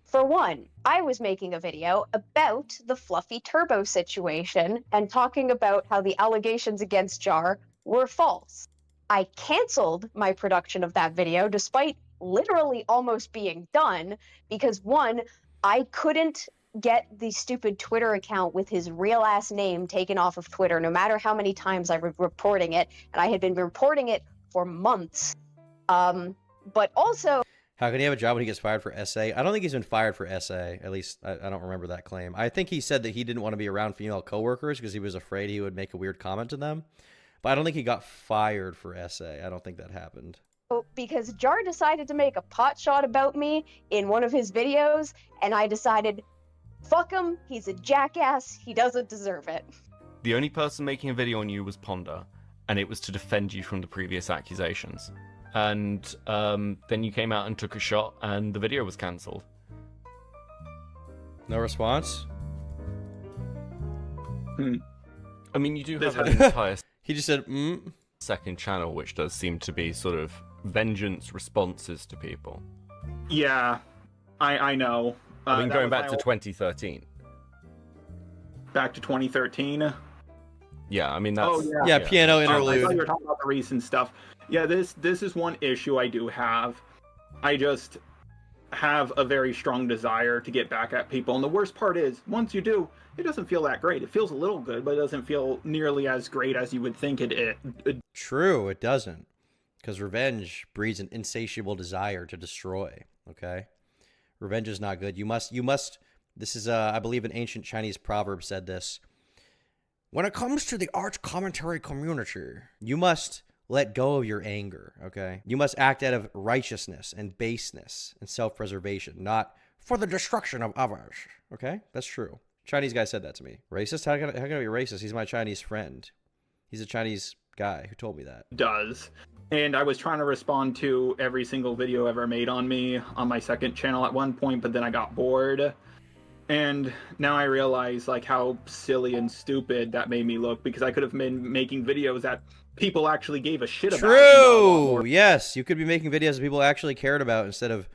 For one, I was making a video about the Fluffy Turbo situation and talking about how the allegations against Jar were false. I canceled my production of that video despite literally almost being done because, one, I couldn't get the stupid Twitter account with his real ass name taken off of Twitter, no matter how many times I was reporting it, and I had been reporting it for months. But also, How can he have a job when he gets fired for SA? I don't think he's been fired for SA. At least I don't remember that claim. I think he said that he didn't want to be around female coworkers because he was afraid he would make a weird comment to them. But I don't think he got fired for SA. I don't think that happened. because Jar decided to make a pot shot about me in one of his videos, and I decided, fuck him, he's a jackass, he doesn't deserve it. The only person making a video on you was Ponder, and it was to defend you from the previous accusations. And then you came out and took a shot, and the video was cancelled. No response? I mean, you do have an entire... He just said, second channel, which does seem to be sort of vengeance responses to people. Yeah, I know. I mean, going back to 2013. Back to 2013? Yeah, I mean, that's... Oh, yeah, piano interlude. I thought you were talking about the recent stuff. Yeah, this is one issue I do have. I just have a very strong desire to get back at people. And the worst part is, once you do, it doesn't feel that great. It feels a little good, but it doesn't feel nearly as great as you would think it. True, it doesn't. Because revenge breeds an insatiable desire to destroy, okay? Revenge is not good. You must, this is, I believe an ancient Chinese proverb said this. When it comes to the art commentary community, you must let go of your anger, okay? You must act out of righteousness and baseness and self-preservation, not for the destruction of others, okay? That's true. Chinese guy said that to me. Racist? How can I be racist? He's my Chinese friend. He's a Chinese guy who told me that. Does. And I was trying to respond to every single video ever made on me on my second channel at one point, but then I got bored. And now I realize like how silly and stupid that made me look, because I could have been making videos that people actually gave a shit about. True. Yes, you could be making videos that people actually cared about instead of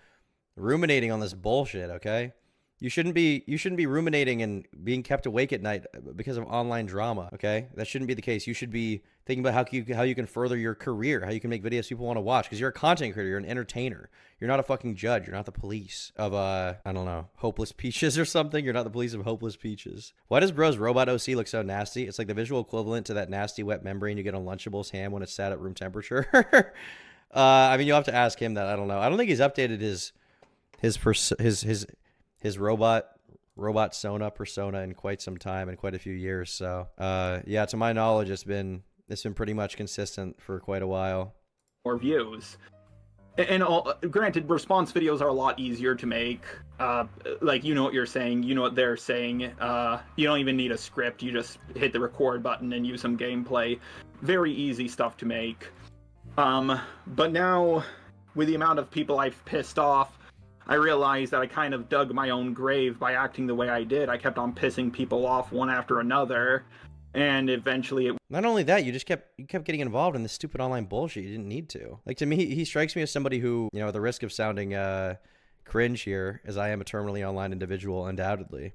ruminating on this bullshit, okay? You shouldn't be ruminating and being kept awake at night because of online drama, okay? That shouldn't be the case. You should be thinking about how you can further your career, how you can make videos people want to watch, because you're a content creator, you're an entertainer. You're not a fucking judge. You're not the police of, I don't know, Hopeless Peaches or something. You're not the police of Hopeless Peaches. Why does Bro's Robot OC look so nasty? It's like the visual equivalent to that nasty wet membrane you get on Lunchables ham when it's sat at room temperature. I mean, you'll have to ask him that. I don't know. I don't think he's updated his robot Sona persona in quite some time, in quite a few years. So yeah, to my knowledge, it's been pretty much consistent for quite a while. More views. And granted, response videos are a lot easier to make. Like, you know what you're saying, you know what they're saying. You don't even need a script. You just hit the record button and use some gameplay. Very easy stuff to make. But now, with the amount of people I've pissed off, I realized that I kind of dug my own grave by acting the way I did. I kept on pissing people off one after another, and eventually it... Not only that, you kept getting involved in this stupid online bullshit you didn't need to. Like, to me, he strikes me as somebody who, you know, at the risk of sounding cringe here, as I am a terminally online individual, undoubtedly,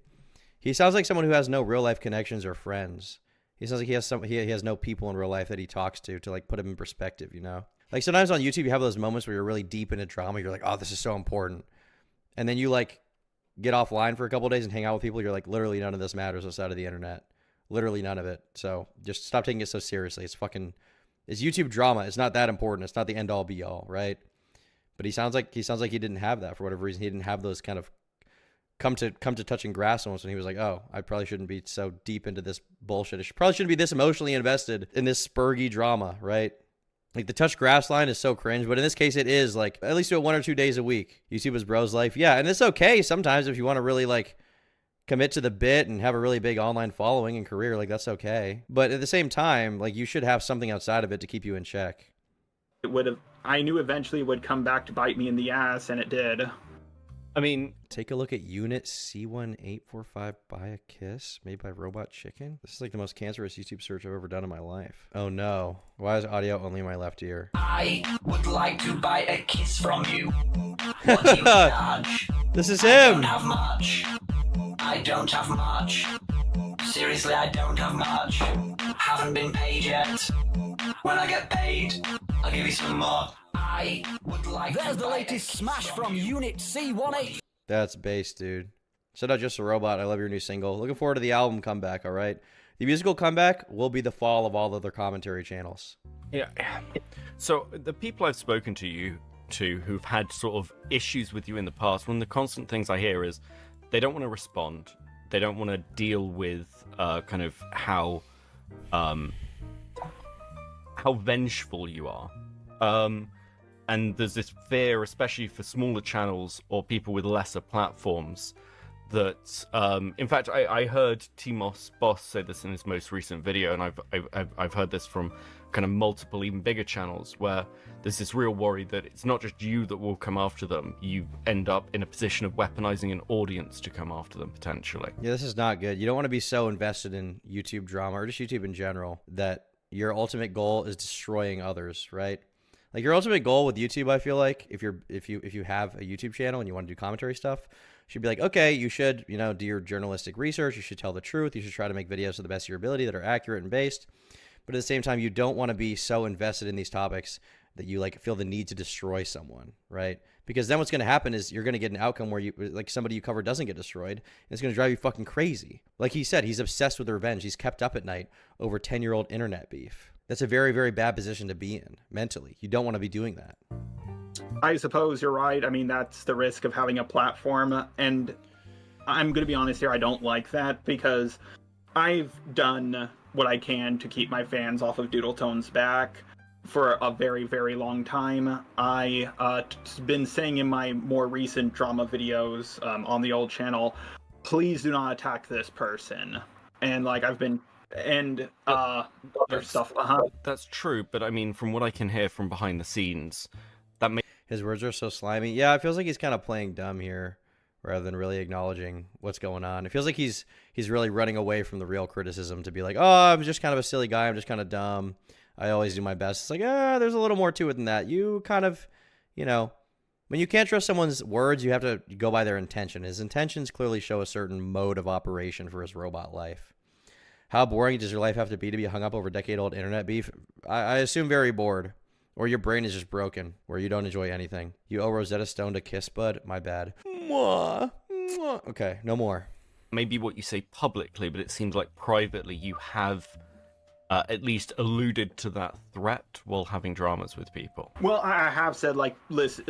he sounds like someone who has no real life connections or friends. He sounds like he has no people in real life that he talks to like put him in perspective, you know? Like, sometimes on YouTube you have those moments where you're really deep into drama. You're like, oh, this is so important. And then you like get offline for a couple of days and hang out with people. You're like, literally none of this matters outside of the internet. Literally none of it. So just stop taking it so seriously. It's YouTube drama. It's not that important. It's not the end all be all, right? But he sounds like he didn't have that for whatever reason. He didn't have those kind of come to touching grass almost when he was like, oh, I probably shouldn't be so deep into this bullshit. I probably shouldn't be this emotionally invested in this spurgy drama, right? Like, the touch grass line is so cringe, but in this case, it is, like, at least do it 1 or 2 days a week. YouTube is bro's life. Yeah, and it's okay sometimes if you want to really, like, commit to the bit and have a really big online following and career, like, that's okay. But at the same time, like, you should have something outside of it to keep you in check. I knew eventually it would come back to bite me in the ass, and it did. I mean, take a look at Unit C1845 Buy a Kiss, made by Robot Chicken. This is like the most cancerous YouTube search I've ever done in my life. Oh no. Why is audio only in my left ear? I would like to buy a kiss from you. What do you charge? This is I him. don't have much. I don't have much. Seriously, I don't have much. Haven't been paid yet. When I get paid, I'll give you some more. I would like There's to the buy latest a kiss smash from Unit C18. That's bass, dude. Shout out Just a Robot. I love your new single. Looking forward to the album comeback, all right? The musical comeback will be the fall of all other commentary channels. Yeah. So the people I've spoken to who've had sort of issues with you in the past, one of the constant things I hear is they don't want to respond. They don't want to deal with kind of how vengeful you are. And there's this fear, especially for smaller channels or people with lesser platforms, that in fact I heard Timos Boss say this in his most recent video, and I've heard this from kind of multiple even bigger channels, where there's this real worry that it's not just you that will come after them, you end up in a position of weaponizing an audience to come after them potentially. Yeah, this is not good. You don't want to be so invested in YouTube drama or just YouTube in general that your ultimate goal is destroying others, right? Like your ultimate goal with YouTube, I feel like, if you have a YouTube channel and you want to do commentary stuff, should be like, okay, you should, do your journalistic research, you should tell the truth, you should try to make videos to the best of your ability that are accurate and based. But at the same time, you don't want to be so invested in these topics that you feel the need to destroy someone, right? Because then what's going to happen is you're going to get an outcome where somebody you cover doesn't get destroyed, and it's going to drive you fucking crazy. Like he said, he's obsessed with revenge. He's kept up at night over 10-year-old internet beef. That's a very, very bad position to be in mentally. You don't want to be doing that. I suppose you're right. I mean, that's the risk of having a platform. And I'm going to be honest here, I don't like that because I've done what I can to keep my fans off of Doodle Tone's back for a very, very long time. I've been saying in my more recent drama videos on the old channel, please do not attack this person. And I've been... and other stuff. That's true, but I mean, from what I can hear from behind the scenes, that his words are so slimy. Yeah, it feels like he's kind of playing dumb here rather than really acknowledging what's going on. It feels like he's really running away from the real criticism to be like, oh, I'm just kind of a silly guy, I'm just kind of dumb, I always do my best. It's like, there's a little more to it than that. You kind of, when you can't trust someone's words, you have to go by their intention. His intentions clearly show a certain mode of operation for his robot life. How boring does your life have to be hung up over decade-old internet beef? I assume very bored. Or your brain is just broken, where you don't enjoy anything. You owe Rosetta Stone to kiss, bud? My bad. Mwah. Mwah. Okay, no more. Maybe what you say publicly, but it seems like privately you have at least alluded to that threat while having dramas with people. Well, I have said, listen,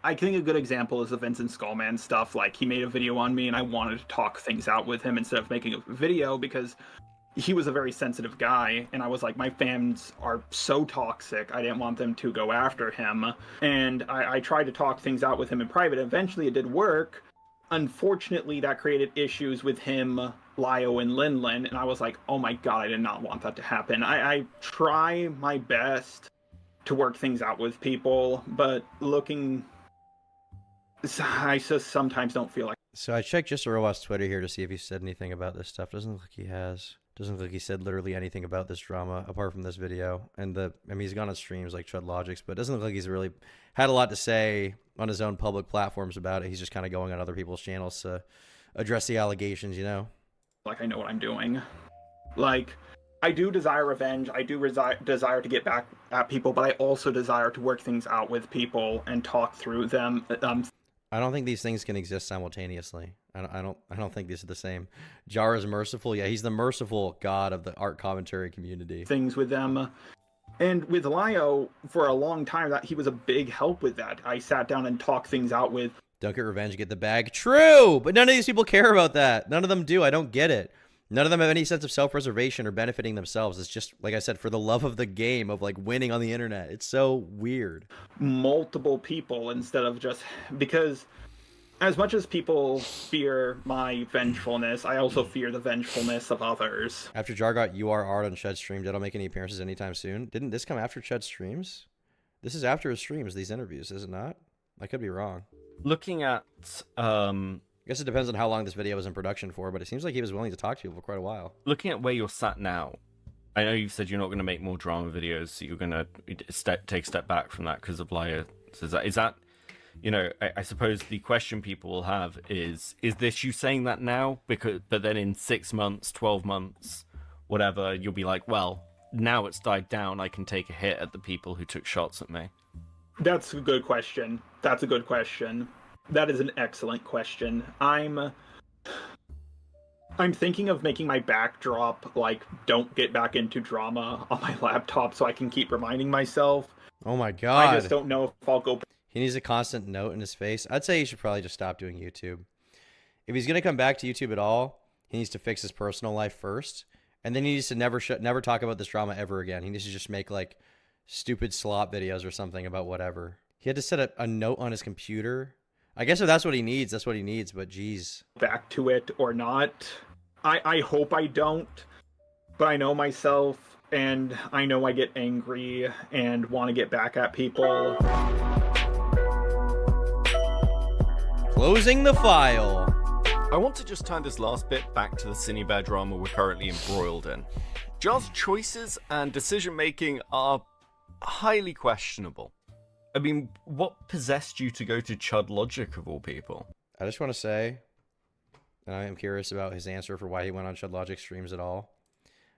I think a good example is the Vincent Skullman stuff. He made a video on me, and I wanted to talk things out with him instead of making a video because he was a very sensitive guy, and I was like, my fans are so toxic, I didn't want them to go after him. And I tried to talk things out with him in private. Eventually, it did work. Unfortunately, that created issues with him, Lio, and Linlin, and I was like, oh my god, I did not want that to happen. I try my best to work things out with people, but I just sometimes don't feel like... So I checked Just a Robot's Twitter here to see if he said anything about this stuff. Doesn't look like he has. Doesn't look like he said literally anything about this drama apart from this video. And he's gone on streams like Chud Logics, but it doesn't look like he's really had a lot to say on his own public platforms about it. He's just kind of going on other people's channels to address the allegations, I know what I'm doing. I do desire revenge. I do desire to get back at people, but I also desire to work things out with people and talk through them. I don't think these things can exist simultaneously. I don't think these are the same. Jar is merciful. Yeah, he's the merciful god of the art commentary community. Things with them. And with Lio, for a long time, that he was a big help with that. I sat down and talked things out with... Don't get revenge, get the bag. True! But none of these people care about that. None of them do. I don't get it. None of them have any sense of self-preservation or benefiting themselves. It's just, like I said, for the love of the game of winning on the internet. It's so weird. Multiple people instead of just... Because as much as people fear my vengefulness, I also fear the vengefulness of others. After Jar got URR'd on Chud's stream, did I make any appearances anytime soon? Didn't this come after Chud's streams? This is after his streams, these interviews, is it not? I could be wrong. Looking at, I guess it depends on how long this video was in production for, but it seems like he was willing to talk to people for quite a while. Looking at where you're sat now, I know you've said you're not going to make more drama videos, so you're going to take a step back from that because of Liar. So is that, you know, I suppose the question people will have is this you saying that now? But then in 6 months, 12 months, whatever, you'll be like, well, now it's died down, I can take a hit at the people who took shots at me. That's a good question. That's a good question. That is an excellent question. I'm thinking of making my backdrop like "Don't get back into drama" on my laptop so I can keep reminding myself. Oh my god. I just don't know if I'll go. He needs a constant note in his face. I'd say he should probably just stop doing YouTube. If he's gonna come back to YouTube at all, he needs to fix his personal life first, and then he needs to never talk about this drama ever again. He needs to just make like stupid slop videos or something about whatever. He had to set a note on his computer. I guess if that's what he needs, that's what he needs, but geez. Back to it or not. I hope I don't, but I know myself, and I know I get angry and want to get back at people. Closing the file. I want to just turn this last bit back to the Cinebear drama we're currently embroiled in. Jar's choices and decision-making are highly questionable. I mean, what possessed you to go to Chud Logic of all people? I just want to say, and I am curious about his answer for why he went on Chud Logic streams at all.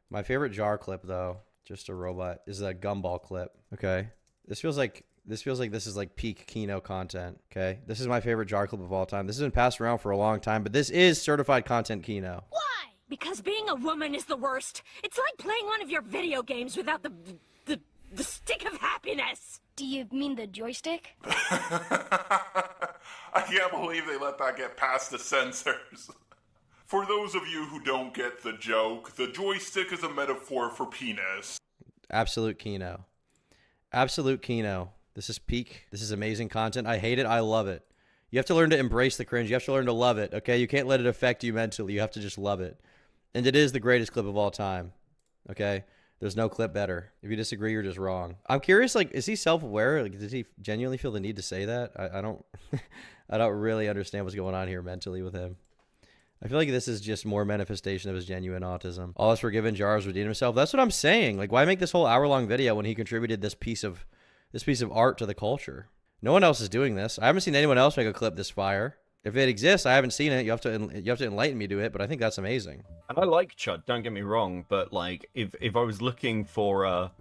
My favorite Jar clip, though, just a robot, is that gumball clip. Okay, this feels like this is like peak Kino content. Okay, this is my favorite Jar clip of all time. This has been passed around for a long time, but this is certified content Kino. Why? Because being a woman is the worst. It's like playing one of your video games without the stick of happiness. Do you mean the joystick? I can't believe they let that get past the censors. For those of you who don't get the joke, the joystick is a metaphor for penis. Absolute Kino. Absolute Kino. This is peak. This is amazing content. I hate it. I love it. You have to learn to embrace the cringe. You have to learn to love it, okay? You can't let it affect you mentally. You have to just love it. And it is the greatest clip of all time, okay? There's no clip better. If you disagree, you're just wrong. I'm curious, like, is he self-aware? Like, does he genuinely feel the need to say that? I don't I don't really understand what's going on here mentally with him. I feel like this is just more manifestation of his genuine autism. All is forgiven, Jar's redeemed himself. That's what I'm saying. Like, why make this whole hour-long video when he contributed this piece of art to the culture? No one else is doing this. I haven't seen anyone else make a clip this fire. If it exists, I haven't seen it. You have to enlighten me to it, but I think that's amazing. And I like Chud, don't get me wrong, but like if I was looking for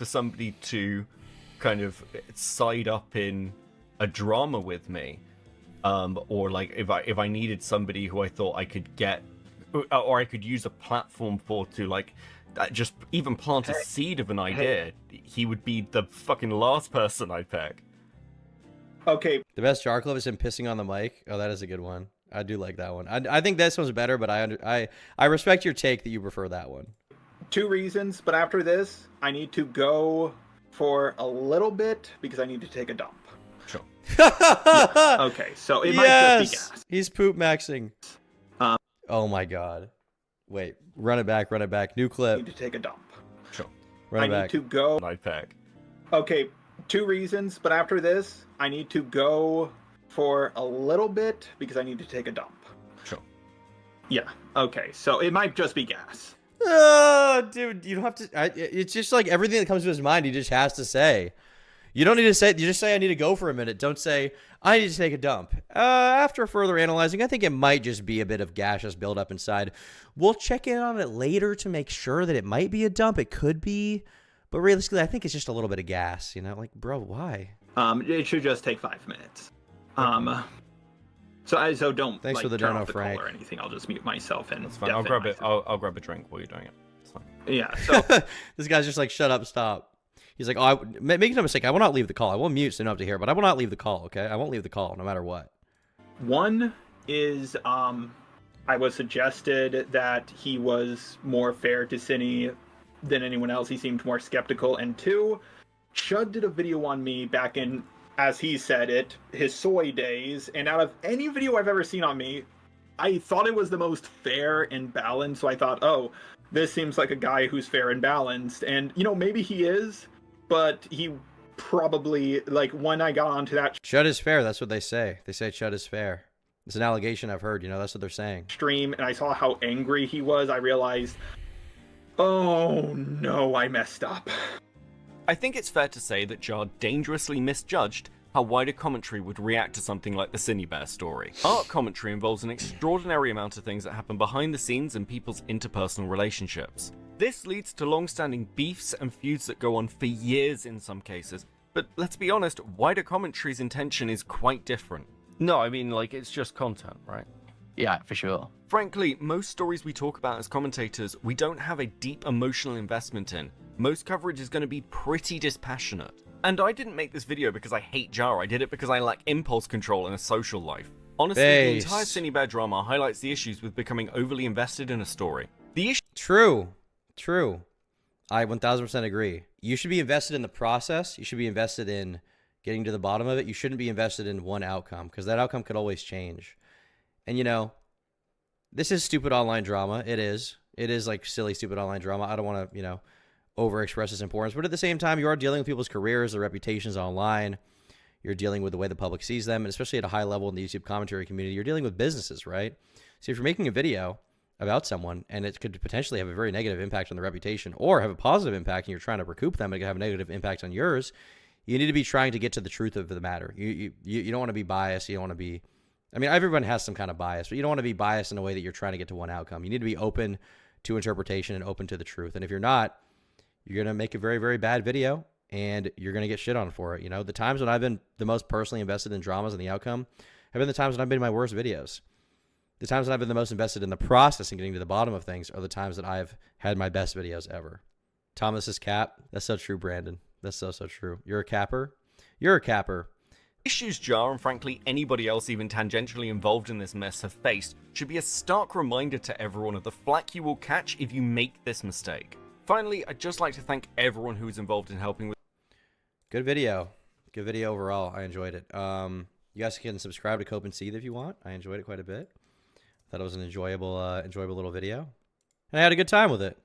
somebody to kind of side up in a drama with me, or like if I needed somebody who I thought I could get, or I could use a platform for to like just even plant a seed of an idea, he would be the fucking last person I'd pick. Okay. The best Jar clip is him pissing on the mic. Oh, that is a good one. I do like that one. I think this one's better, but I respect your take that you prefer that one. 2 reasons, but after this, I need to go for a little bit because I need to take a dump. Sure. Yeah. Okay, so it might just be gas. He's poop maxing. Oh my god. Wait, run it back. New clip. I need to take a dump. Sure. Run it back. I need to go. Night pack. Okay, 2 reasons, but after this, I need to go for a little bit because I need to take a dump. Sure. Yeah, okay, so it might just be gas. Oh, dude, you don't have to. It's just like everything that comes to his mind, he just has to say. You don't need to say. You just say, "I need to go for a minute." Don't say, "I need to take a dump." After further analyzing, I think it might just be a bit of gaseous buildup inside. We'll check in on it later to make sure that it might be a dump. It could be, but realistically, I think it's just a little bit of gas. You know, like, bro, why? It should just take 5 minutes. So don't. Thanks like, for the turn dono, off the Frank. call or anything. I'll just mute myself and. That's fine. I'll grab it. I'll grab a drink while you're doing it. It's fine. Yeah. So this guy's just like, shut up, stop. He's like, oh, make no mistake. I will not leave the call. I will mute so you don't have to hear, but I will not leave the call. Okay, I won't leave the call no matter what. One is I was suggested that he was more fair to Cine than anyone else. He seemed more skeptical. And 2, Chud did a video on me back in, as he said it, his soy days. And out of any video I've ever seen on me, I thought it was the most fair and balanced. So I thought, oh, this seems like a guy who's fair and balanced. And, you know, maybe he is, but he probably like when I got onto that Chud is fair. That's what they say. They say Chud is fair. It's an allegation I've heard. You know, that's what they're saying. stream and I saw how angry he was, I realized, oh no, I messed up. I think it's fair to say that Jar dangerously misjudged how wider commentary would react to something like the Cinebear story. Art commentary involves an extraordinary amount of things that happen behind the scenes in people's interpersonal relationships. This leads to long-standing beefs and feuds that go on for years in some cases, but let's be honest, wider commentary's intention is quite different. No, I mean, like, it's just content, right? Yeah, for sure. Frankly, most stories we talk about as commentators, we don't have a deep emotional investment in. Most coverage is going to be pretty dispassionate. And I didn't make this video because I hate Jar, I did it because I lack impulse control in a social life. Honestly, the entire Cinebear drama highlights the issues with becoming overly invested in a story. The issue— True. I 1000% agree. You should be invested in the process. You should be invested in getting to the bottom of it. You shouldn't be invested in one outcome, because that outcome could always change. And you know, this is stupid online drama. It is like silly, stupid online drama. I don't want to, you know, overexpress its importance, but at the same time, you are dealing with people's careers, their reputations online. You're dealing with the way the public sees them, and especially at a high level in the YouTube commentary community, you're dealing with businesses, right? So if you're making a video about someone and it could potentially have a very negative impact on the reputation, or have a positive impact and you're trying to recoup them and it could have a negative impact on yours, you need to be trying to get to the truth of the matter. You don't want to be biased. You don't want to be, I mean, everyone has some kind of bias, but you don't want to be biased in a way that you're trying to get to one outcome. You need to be open to interpretation and open to the truth. And if you're not, you're going to make a very, very bad video and you're going to get shit on for it. You know, the times when I've been the most personally invested in dramas and the outcome have been the times when I've made my worst videos. The times when I've been the most invested in the process and getting to the bottom of things are the times that I've had my best videos ever. Thomas is cap. That's so true, Brandon. That's so true. You're a capper. You're a capper. Issues Jar, and frankly anybody else even tangentially involved in this mess have faced, should be a stark reminder to everyone of the flack you will catch if you make this mistake. Finally, I'd just like to thank everyone who was involved in helping with— Good video. Good video overall. I enjoyed it. You guys can subscribe to Cope and Seethe if you want. I enjoyed it quite a bit. Thought it was an enjoyable little video. And I had a good time with it.